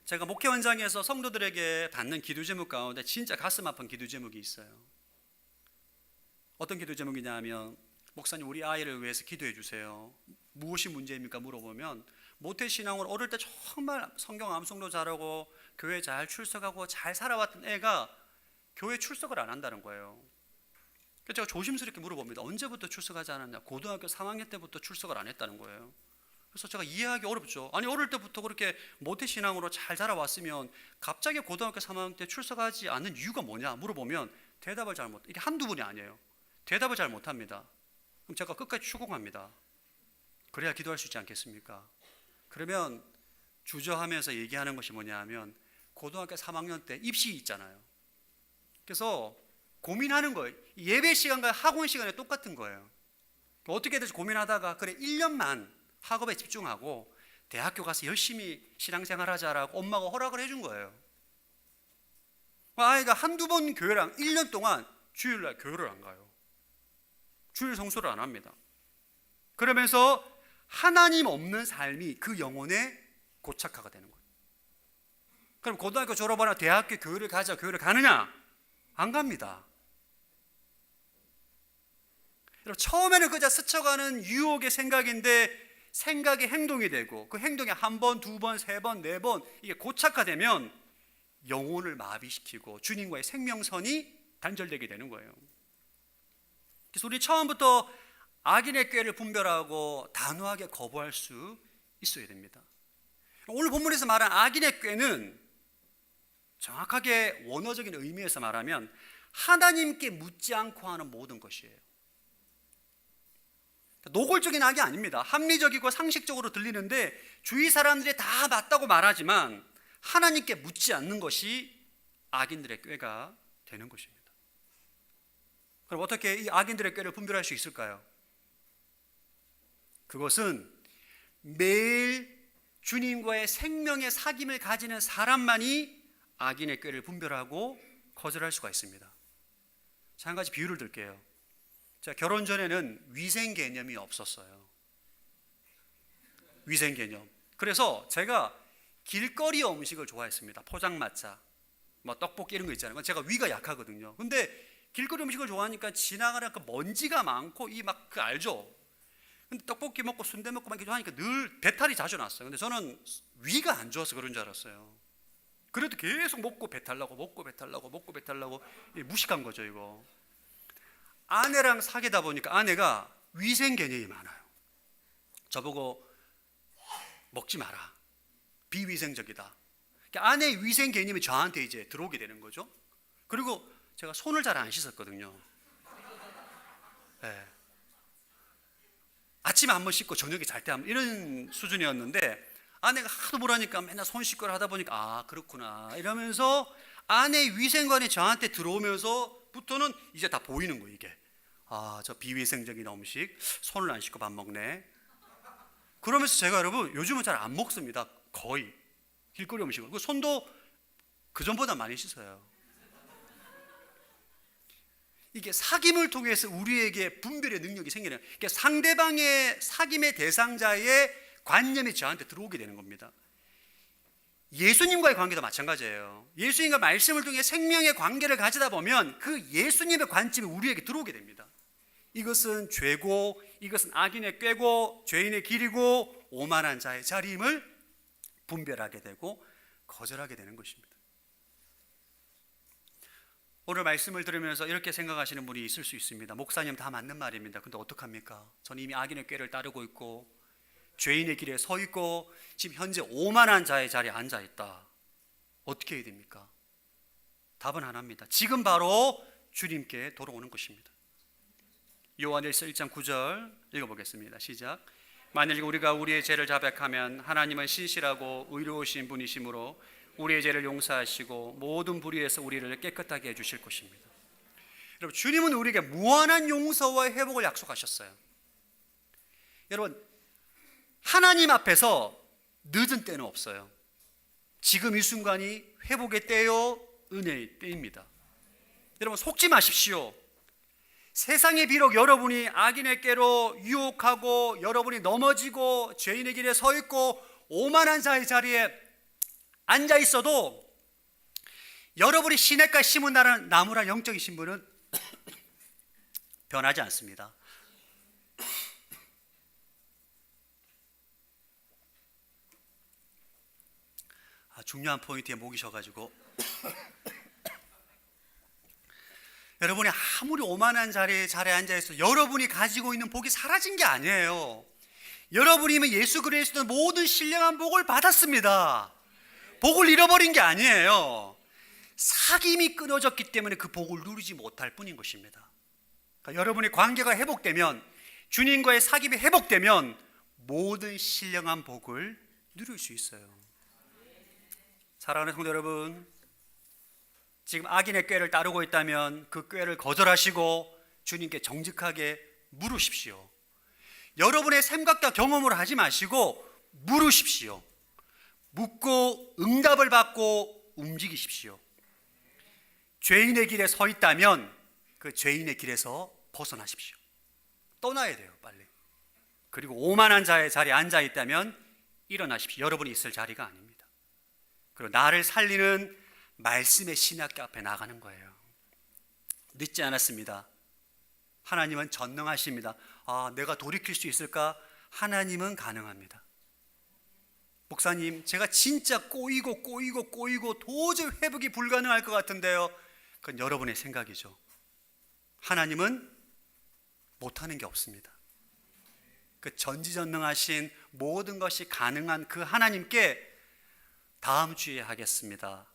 제가 목회 현장에서 성도들에게 받는 기도 제목 가운데 진짜 가슴 아픈 기도 제목이 있어요. 어떤 기도 제목이냐 하면, 목사님 우리 아이를 위해서 기도해 주세요. 무엇이 문제입니까? 물어보면, 모태신앙으로 어릴 때 정말 성경 암송도 잘하고 교회 잘 출석하고 잘 살아왔던 애가 교회 출석을 안 한다는 거예요. 그래서 제가 조심스럽게 물어봅니다. 언제부터 출석하지 않았냐? 고등학교 3학년 때부터 출석을 안 했다는 거예요. 그래서 제가 이해하기 어렵죠. 아니, 어릴 때부터 그렇게 모태신앙으로 잘 자라왔으면 갑자기 고등학교 3학년 때 출석하지 않는 이유가 뭐냐 물어보면 대답을 잘 못, 이게 한두 분이 아니에요. 대답을 잘 못합니다. 그럼 제가 끝까지 추궁합니다. 그래야 기도할 수 있지 않겠습니까? 그러면 주저하면서 얘기하는 것이 뭐냐 하면, 고등학교 3학년 때 입시 있잖아요. 그래서 고민하는 거예요. 예배 시간과 학원 시간에 똑같은 거예요. 어떻게 해야 될지 고민하다가, 그래 1년만 학업에 집중하고 대학교 가서 열심히 신앙생활 하자라고 엄마가 허락을 해준 거예요. 아이가 한두 번 교회랑 1년 동안 주일날 교회를 안 가요. 주일 성수를 안 합니다. 그러면서 하나님 없는 삶이 그 영혼에 고착화가 되는 거예요. 그럼 고등학교 졸업하나 대학교 교회를 가자, 교회를 가느냐? 안 갑니다. 여러분, 처음에는 그저 스쳐가는 유혹의 생각인데 생각이 행동이 되고 그 행동이 한 번, 두 번, 세 번, 네 번 이게 고착화되면 영혼을 마비시키고 주님과의 생명선이 단절되게 되는 거예요. 그래서 우리 처음부터 악인의 꾀를 분별하고 단호하게 거부할 수 있어야 됩니다. 오늘 본문에서 말한 악인의 꾀는 정확하게 원어적인 의미에서 말하면 하나님께 묻지 않고 하는 모든 것이에요. 노골적인 악이 아닙니다. 합리적이고 상식적으로 들리는데 주위 사람들이 다 맞다고 말하지만 하나님께 묻지 않는 것이 악인들의 꾀가 되는 것입니다. 그럼 어떻게 이 악인들의 꾀를 분별할 수 있을까요? 그것은 매일 주님과의 생명의 사귐을 가지는 사람만이 악인의 꾀를 분별하고 거절할 수가 있습니다. 자, 한 가지 비유를 들게요. 자, 결혼 전에는 위생 개념이 없었어요. 위생 개념. 그래서 제가 길거리 음식을 좋아했습니다. 포장마차, 뭐 떡볶이 이런 거 있잖아요. 제가 위가 약하거든요. 근데 길거리 음식을 좋아하니까 지나가는 그 먼지가 많고 이 막 그 알죠? 근데 떡볶이 먹고 순대 먹고 막 이렇게 하니까 늘 배탈이 자주 났어요. 근데 저는 위가 안 좋아서 그런 줄 알았어요. 그래도 계속 먹고 배탈 나고 먹고 배탈 나고 먹고 배탈 나고 무식한 거죠, 이거. 아내랑 사귀다 보니까 아내가 위생 개념이 많아요. 저보고 먹지 마라, 비위생적이다. 아내의 위생 개념이 저한테 이제 들어오게 되는 거죠. 그리고 제가 손을 잘 안 씻었거든요. 네. 아침에 한 번 씻고 저녁에 잘 때 한 번 이런 수준이었는데 아내가 하도 뭐라니까 맨날 손 씻고 하다 보니까 아 그렇구나 이러면서 아내의 위생관이 저한테 들어오면서부터는 이제 다 보이는 거예요. 이게 아 저 비위생적인 음식 손을 안 씻고 밥 먹네. 그러면서 제가 여러분 요즘은 잘 안 먹습니다. 거의 길거리 음식을. 그 손도 그전보다 많이 씻어요. 이게 사귐을 통해서 우리에게 분별의 능력이 생기는, 그러니까 상대방의 사귐의 대상자의 관념이 저한테 들어오게 되는 겁니다. 예수님과의 관계도 마찬가지예요. 예수님과 말씀을 통해 생명의 관계를 가지다 보면 그 예수님의 관점이 우리에게 들어오게 됩니다. 이것은 죄고, 이것은 악인의 꾀고, 죄인의 길이고, 오만한 자의 자리임을 분별하게 되고 거절하게 되는 것입니다. 오늘 말씀을 들으면서 이렇게 생각하시는 분이 있을 수 있습니다. 목사님 다 맞는 말입니다. 근데 어떡합니까? 저는 이미 악인의 꾀를 따르고 있고 죄인의 길에 서 있고 지금 현재 오만한 자의 자리에 앉아 있다. 어떻게 해야 됩니까? 답은 하나입니다. 지금 바로 주님께 돌아오는 것입니다. 요한일서 1장 9절 읽어보겠습니다. 시작. 만일 우리가 우리의 죄를 자백하면 하나님은 신실하고 의로우신 분이시므로 우리의 죄를 용서하시고 모든 불의에서 우리를 깨끗하게 해주실 것입니다. 여러분, 주님은 우리에게 무한한 용서와 회복을 약속하셨어요. 여러분, 하나님 앞에서 늦은 때는 없어요. 지금 이 순간이 회복의 때요, 은혜의 때입니다. 여러분, 속지 마십시오. 세상에 비록 여러분이 악인의 꾀로 유혹하고 여러분이 넘어지고 죄인의 길에 서 있고 오만한 자의 자리에 앉아 있어도 여러분이 시냇가에 심은 나무란 영적인 신분은 변하지 않습니다. 중요한 포인트에 목이 쉬어가지고 여러분이 아무리 오만한 자리에 앉아 있어도 여러분이 가지고 있는 복이 사라진 게 아니에요. 여러분이 이미 예수 그리스도의 모든 신령한 복을 받았습니다. 복을 잃어버린 게 아니에요. 사귐이 끊어졌기 때문에 그 복을 누리지 못할 뿐인 것입니다. 그러니까 여러분의 관계가 회복되면, 주님과의 사귐이 회복되면 모든 신령한 복을 누릴 수 있어요. 사랑하는 성도 여러분, 지금 악인의 꾀를 따르고 있다면 그 꾀를 거절하시고 주님께 정직하게 물으십시오. 여러분의 생각과 경험으로 하지 마시고 물으십시오. 묻고 응답을 받고 움직이십시오. 죄인의 길에 서 있다면 그 죄인의 길에서 벗어나십시오. 떠나야 돼요, 빨리. 그리고 오만한 자의 자리에 앉아 있다면 일어나십시오. 여러분이 있을 자리가 아닙니다. 그리고 나를 살리는 말씀의 신학교 앞에 나가는 거예요. 늦지 않았습니다. 하나님은 전능하십니다. 내가 돌이킬 수 있을까? 하나님은 가능합니다. 목사님, 제가 진짜 꼬이고 도저히 회복이 불가능할 것 같은데요. 그건 여러분의 생각이죠. 하나님은 못하는 게 없습니다. 그 전지전능하신 모든 것이 가능한 그 하나님께 다음 주에 하겠습니다,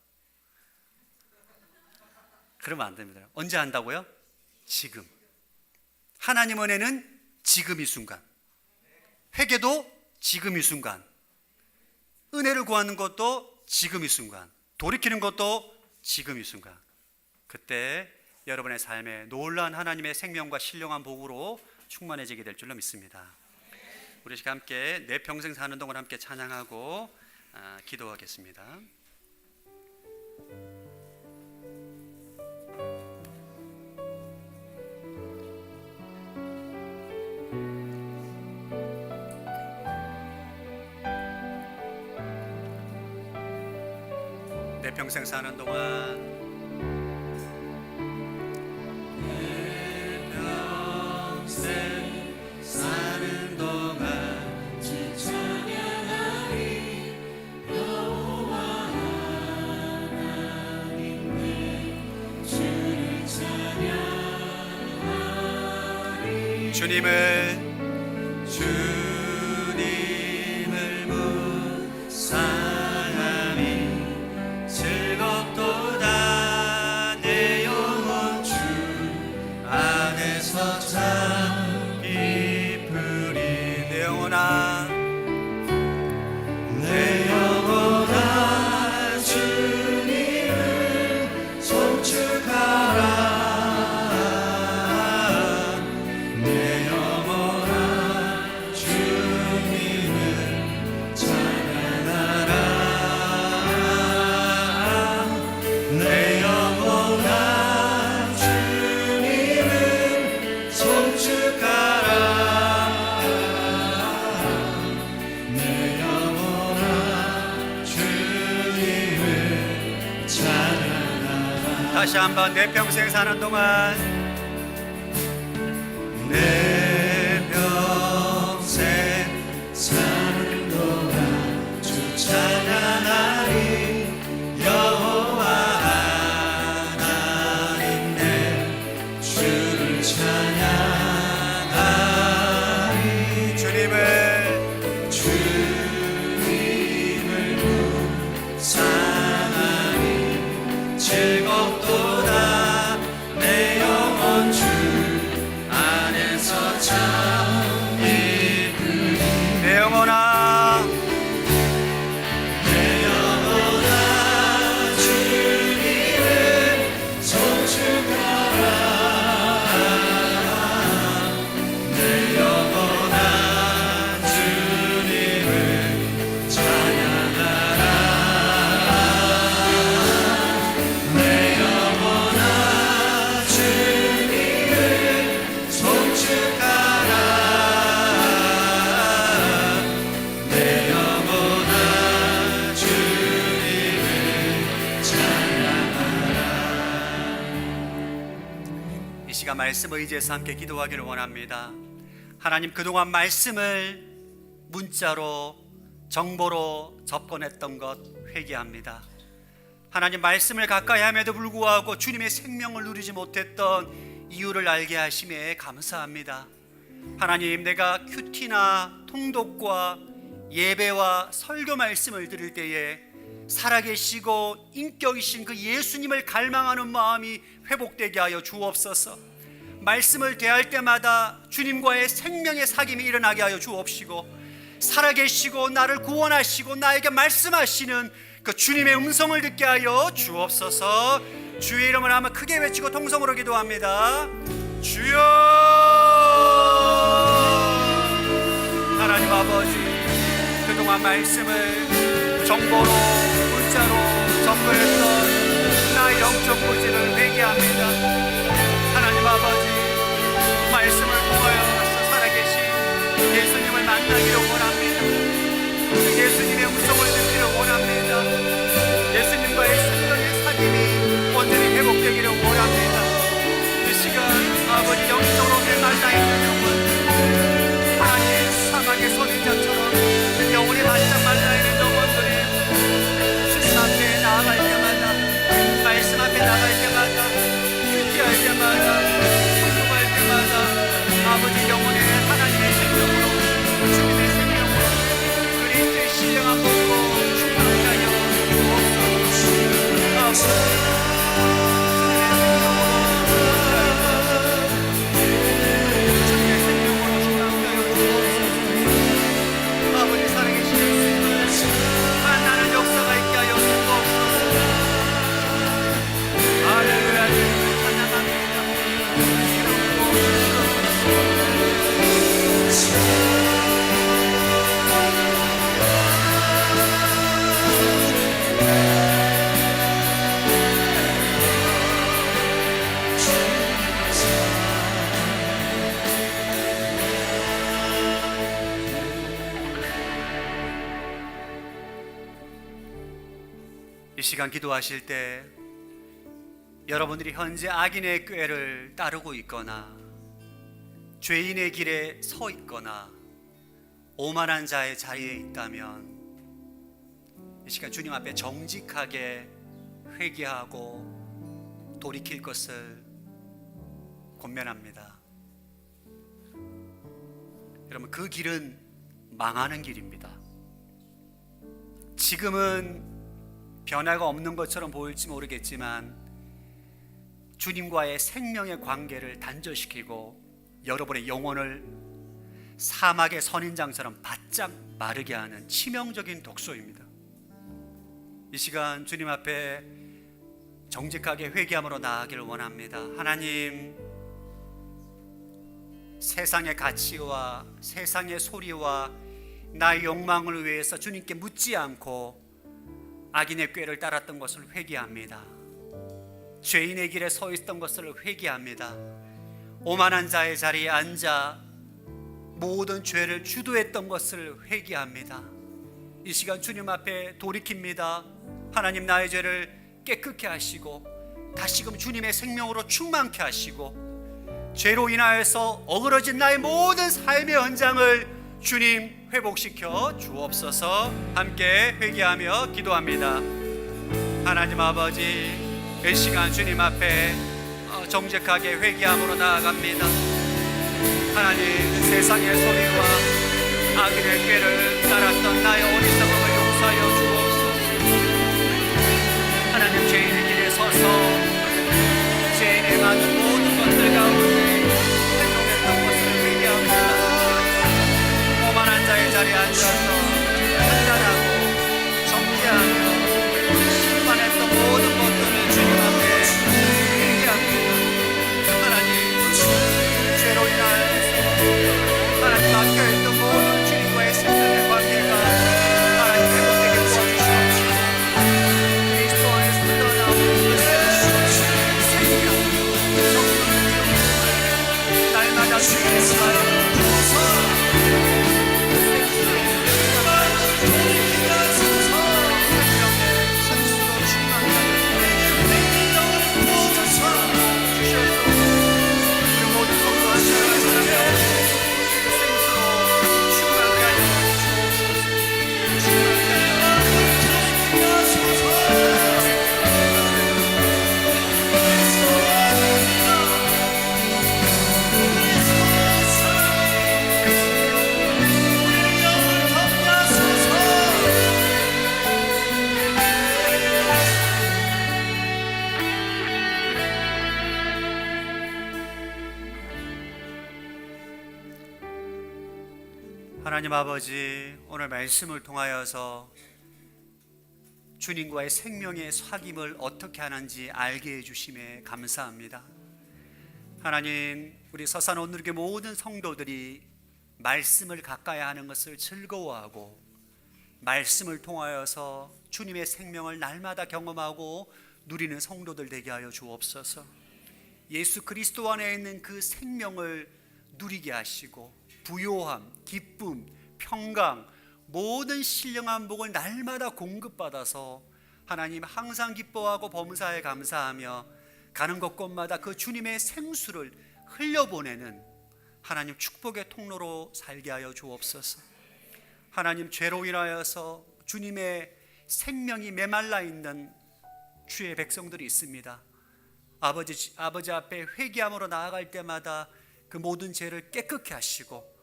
그러면 안 됩니다. 언제 한다고요? 지금. 하나님 은혜는 지금 이 순간, 회개도 지금 이 순간, 은혜를 구하는 것도 지금 이 순간, 돌이키는 것도 지금 이 순간. 그때 여러분의 삶에 놀라운 하나님의 생명과 신령한 복으로 충만해지게 될 줄로 믿습니다. 우리 시간 함께 내 평생 사는 동안 함께 찬양하고 기도하겠습니다. 내 평생 사는 동안 사는 동안 주 찬양하리. 여호와 하나님 내 주를 찬양하리. 주님을 묵상하니 즐겁도다. 내 영혼 주 안에서 참 기쁘리. 내 영혼아, 내 영혼아, 주님을 송축하라. 내 영혼아, 주님을 찬양하라. 내 영혼아, 주님을 송축하라. 내 영혼아, 주님을 찬양하라. 다시 한번 내 평생 사는 동안, 내 평생 사는 동안 주 찬양하리. 여호와 하나님 내 주를 찬양하리. 주님을 묵상하니 즐겁도다. 내 영혼 주 안에서 참 기쁘리. 내 영혼아, 내 영혼아, 주님을 송축하라. 내 영혼아, 주님을 찬양하라. 내 영혼아, 주님을 송축하라. 내 영혼아, 주님을 찬양하라. 이 시간 말씀 의지해서 함께 기도하기를 원합니다. 하나님, 그동안 말씀을 문자로 정보로 접근했던 것 회개합니다. 하나님, 말씀을 가까이 함에도 불구하고 주님의 생명을 누리지 못했던 이유를 알게 하심에 감사합니다. 하나님, 내가 큐티나 통독과 예배와 설교 말씀을 들을 때에 살아계시고 인격이신 그 예수님을 갈망하는 마음이 회복되게 하여 주옵소서. 말씀을 대할 때마다 주님과의 생명의 사귐이 일어나게 하여 주옵시고, 살아계시고 나를 구원하시고 나에게 말씀하시는 그 주님의 음성을 듣게 하여 주옵소서. 주의 이름을 한번 크게 외치고 통성으로 기도합니다. 주여! 하나님 아버지, 그동안 말씀을 정보로 문자로 접근했던 나의 영적 무지를 회개합니다. 하나님 아버지, 말씀을 통하여 살아계신 예수님을 만나기를 원합니다. 예수님의 음성을 듣기를 원합니다. 예수님과의 생명의 사귐이 온전히 회복되기를 원합니다. 이 시간 아버지, 영적으로 메말라 있는 영혼, 하나님 사망의 시간 기도하실 때 여러분들이 현재 악인의 꾀를 따르고 있거나 죄인의 길에 서 있거나 오만한 자의 자리에 있다면 이 시간 주님 앞에 정직하게 회개하고 돌이킬 것을 권면합니다. 여러분, 그 길은 망하는 길입니다. 지금은 변화가 없는 것처럼 보일지 모르겠지만 주님과의 생명의 관계를 단절시키고 여러분의 영혼을 사막의 선인장처럼 바짝 마르게 하는 치명적인 독소입니다. 이 시간 주님 앞에 정직하게 회개함으로 나아가기를 원합니다. 하나님, 세상의 가치와 세상의 소리와 나의 욕망을 위해서 주님께 묻지 않고 악인의 꾀를 따랐던 것을 회개합니다. 죄인의 길에 서 있었던 것을 회개합니다. 오만한 자의 자리에 앉아 모든 죄를 주도했던 것을 회개합니다. 이 시간 주님 앞에 돌이킵니다. 하나님, 나의 죄를 깨끗게 하시고 다시금 주님의 생명으로 충만케 하시고 죄로 인하여서 어그러진 나의 모든 삶의 현장을 주님 회복시켜 주옵소서. 함께 회개하며 기도합니다. 하나님 아버지, 이 시간 주님 앞에 정직하게 회개함으로 나아갑니다. 하나님, 세상의 소리와 악인의 꾀를 따랐던 나의 어리석음을 용서하여 주옵소서. 하나님, 죄인의 길에 서서 죄인의 많은 모든 것들 가운데 행동했던 것을 회개합니다. 오만한 자의 자리에 앉아서 판단하고 정죄하며 실만했던 모든 것들을 주님 앞에 회개합니다. 하나님, 죄로 인하여서 하나님 막혀있던 모든 주님과의 생명의 관계가 하나님 회복되게 도와주시옵소서. 그리스도 안에서 흘러나오는 그 생명, 성령, 날마다 주님의 말을 주어서 하나님 아버지, 오늘 말씀을 통하여서 주님과의 생명의 사귐을 어떻게 하는지 알게 해주심에 감사합니다. 하나님, 우리 서산 온누리교회 모든 성도들이 말씀을 가까이 하는 것을 즐거워하고 말씀을 통하여서 주님의 생명을 날마다 경험하고 누리는 성도들 되게 하여 주옵소서. 예수 그리스도 안에 있는 그 생명을 누리게 하시고 부요함, 기쁨, 평강, 모든 신령한 복을 날마다 공급받아서 하나님 항상 기뻐하고 범사에 감사하며 가는 곳곳마다 그 주님의 생수를 흘려보내는 하나님 축복의 통로로 살게 하여 주옵소서. 하나님, 죄로 인하여서 주님의 생명이 메말라 있는 주의 백성들이 있습니다. 아버지 앞에 회개함으로 나아갈 때마다 그 모든 죄를 깨끗게 하시고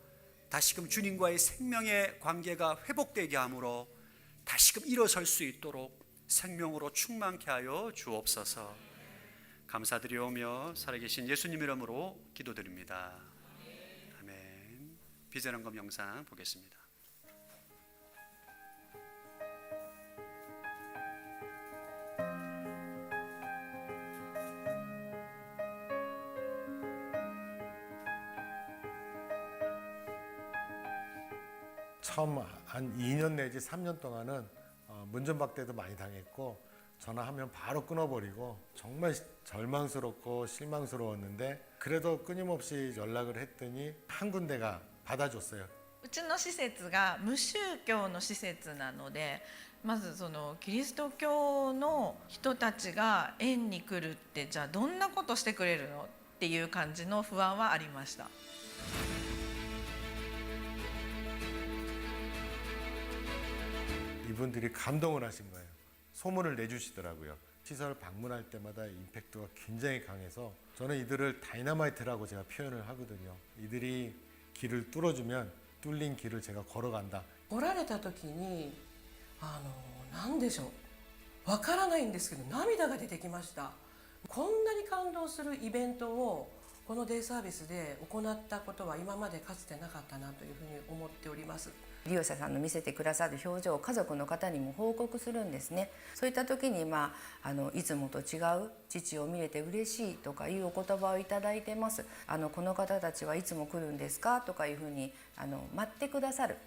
다시금 주님과의 생명의 관계가 회복되게 함으로 다시금 일어설 수 있도록 생명으로 충만케 하여 주옵소서. 감사드리오며 살아계신 예수님 이름으로 기도드립니다. 아멘. 비전헌금 영상 보겠습니다. 처음 한 2년 내지 3년 동안은 문전박대도 많이 당했고 전화하면 바로 끊어버리고 정말 절망스럽고 실망스러웠는데 그래도 끊임없이 연락을 했더니 한 군데가 받아줬어요. うちの施設が無宗教の施設なので、まずそのキリスト教の人たちが園に来るって、じゃあどんなことしてくれるのっていう感じの不安はありました。 이분들이 감동을 하신 거예요. 소문을 내주시더라고요. 시설 방문할 때마다 임팩트가 굉장히 강해서 저는 이들을 다이너마이트라고 제가 표현을 하거든요. 이들이 길을 뚫어주면 뚫린 길을 제가 걸어간다. 来られた時に何でしょう、わからないんですけど涙が出てきました。こんなに感動するイベントをこのデイサービスで行ったことは今までかつてなかったなというふうに思っております。 利用者さんの見せてくださる表情を家族の方にも報告するんですね。そういった時に、いつもと違う父を見れて嬉しいとかいうお言葉をいただいてます。この方たちはいつも来るんですかとかいうふうに待ってくださる、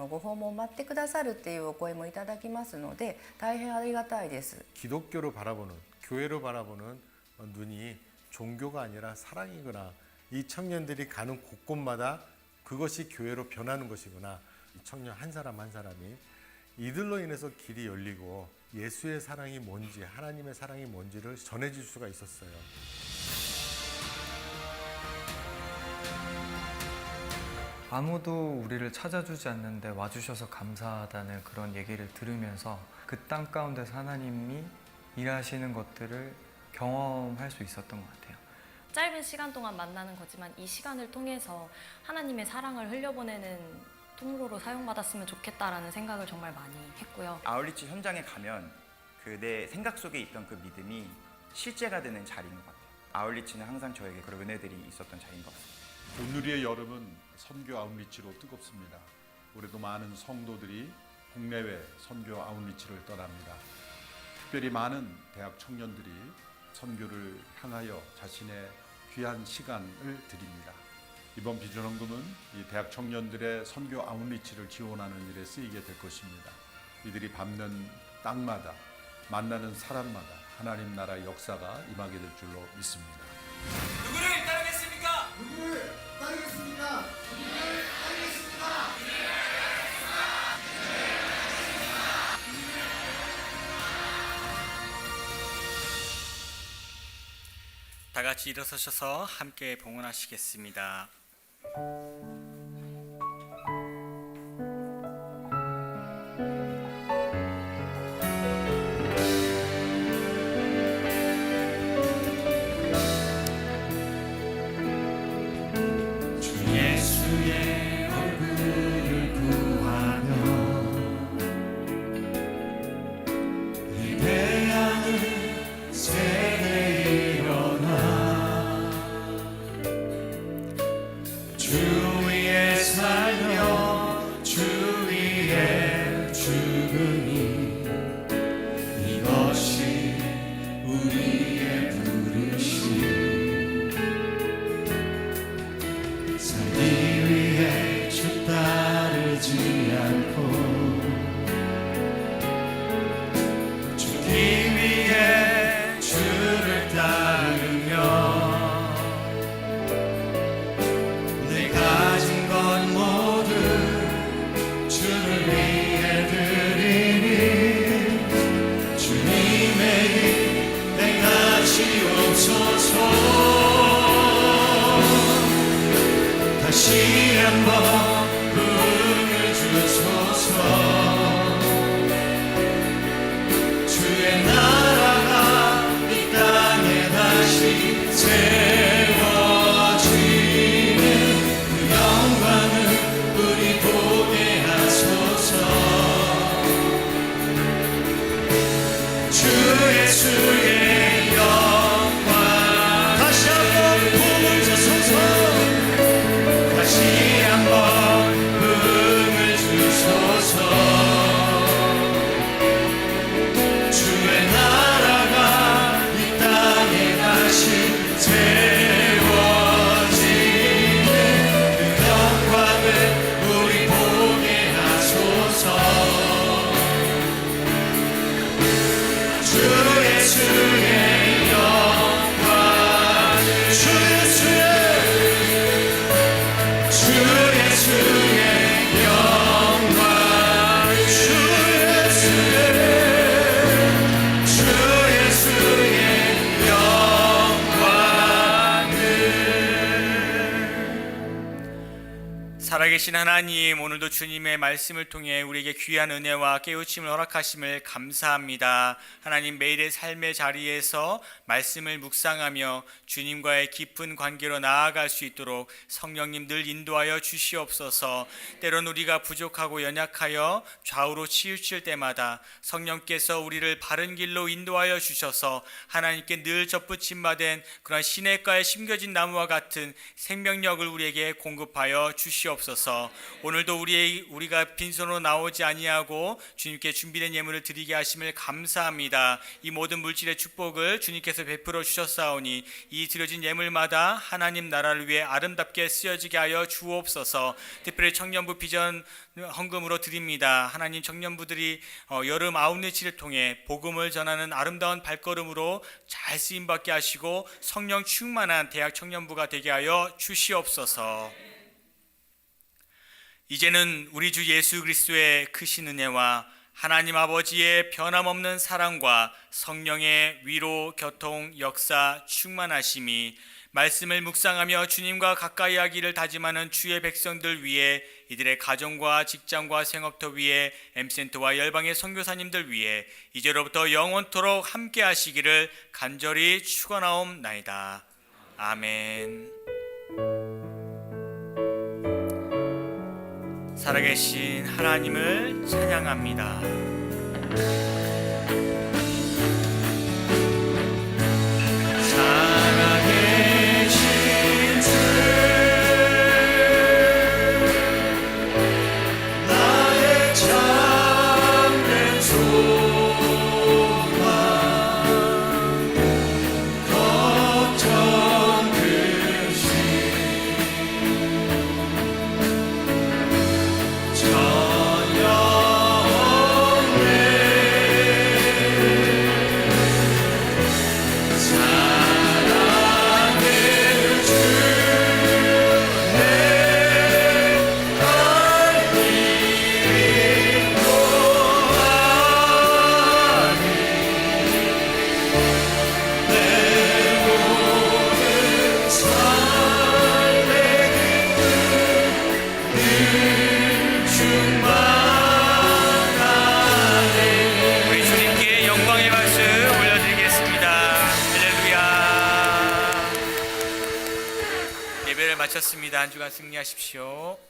ご訪問を待ってくださるっていうお声もいただきますので大変ありがたいです。 기독교로 바라보는, 교회로 바라보는 눈이 종교가 아니라 사랑이구나. 이 청년들이 가는 곳곳마다 그것이 교회로 변하는 것이구나. 이 청년 한 사람 한 사람이 이들로 인해서 길이 열리고 예수의 사랑이 뭔지, 하나님의 사랑이 뭔지를 전해줄 수가 있었어요. 아무도 우리를 찾아주지 않는데 와주셔서 감사하다는 그런 얘기를 들으면서 그 땅 가운데서 하나님이 일하시는 것들을 경험할 수 있었던 것 같아요. 짧은 시간 동안 만나는 거지만 이 시간을 통해서 하나님의 사랑을 흘려보내는 통로로 사용받았으면 좋겠다라는 생각을 정말 많이 했고요. 아울리치 현장에 가면 그 내 생각 속에 있던 그 믿음이 실제가 되는 자리인 것 같아요. 아울리치는 항상 저에게 그런 은혜들이 있었던 자리인 것 같습니다. 오늘의 여름은 선교 아웃리치로 뜨겁습니다. 올해도 많은 성도들이 국내외 선교 아웃리치를 떠납니다. 특별히 많은 대학 청년들이 선교를 향하여 자신의 귀한 시간을 드립니다. 이번 비전헌금은 이 대학 청년들의 선교 아웃리치를 지원하는 일에 쓰이게 될 것입니다. 이들이 밟는 땅마다 만나는 사람마다 하나님 나라의 역사가 임하게 될 줄로 믿습니다. 누구를 따르겠습니까? 누구를 따르겠습니까? 누구를 따르겠습니까? 다 같이 일어서셔서 함께 봉헌하시겠습니다. 예수의 얼굴을 구하며 위대한 세례 일어나 주 위에 살며 주 위에 죽으니 이것이 우리의 부르심 살기 위해 주 따르지 않고 죽기 위해 주를 따르며 내 가진 것 모두 주를 위해 드리니 주님의 일 행하시옵소서. 다시 한번 부흥을 주소서. 주의 나라가 이 땅에 다시 세워지는 그 영광을 우리 보게 하소서. 주 예수의 영광 다시 한번 부흥을 주소서. 다시 한번 부흥을 주소서. 살아계신 하나님, 오늘도 주님의 말씀을 통해 우리에게 귀한 은혜와 깨우침을 허락하심을 감사합니다. 하나님, 매일의 삶의 자리에서 말씀을 묵상하며 주님과의 깊은 관계로 나아갈 수 있도록 성령님 늘 인도하여 주시옵소서. 때론 우리가 부족하고 연약하여 좌우로 치우칠 때마다 성령께서 우리를 바른 길로 인도하여 주셔서 하나님께 늘 접붙임받은 그런 시냇가에 심겨진 나무와 같은 생명력을 우리에게 공급하여 주시옵소서. 오늘도 우리가 빈손으로 나오지 아니하고 주님께 준비된 예물을 드리게 하심을 감사합니다. 이 모든 물질의 축복을 주님께서 베풀어 주셨사오니 이 드려진 예물마다 하나님 나라를 위해 아름답게 쓰여지게 하여 주옵소서. 특별히 청년부 비전 헌금으로 드립니다. 하나님, 청년부들이 여름 아웃리치를 통해 복음을 전하는 아름다운 발걸음으로 잘 쓰임받게 하시고 성령 충만한 대학 청년부가 되게 하여 주시옵소서. 이제는 우리 주 예수 그리스도의 크신 은혜와 하나님 아버지의 변함없는 사랑과 성령의 위로, 교통, 역사, 충만하심이 말씀을 묵상하며 주님과 가까이 하기를 다짐하는 주의 백성들 위해, 이들의 가정과 직장과 생업터 위에, M센터와 열방의 선교사님들 위해 이제로부터 영원토록 함께 하시기를 간절히 축원하옵나이다. 아멘. 살아계신 하나님을 찬양합니다. 살아계신 주, 나의 참된 소망, 걱정 근심 우리 주님께 영광의 박수 올려드리겠습니다. 할렐루야. 예배를 마쳤습니다. 한 주간 승리하십시오.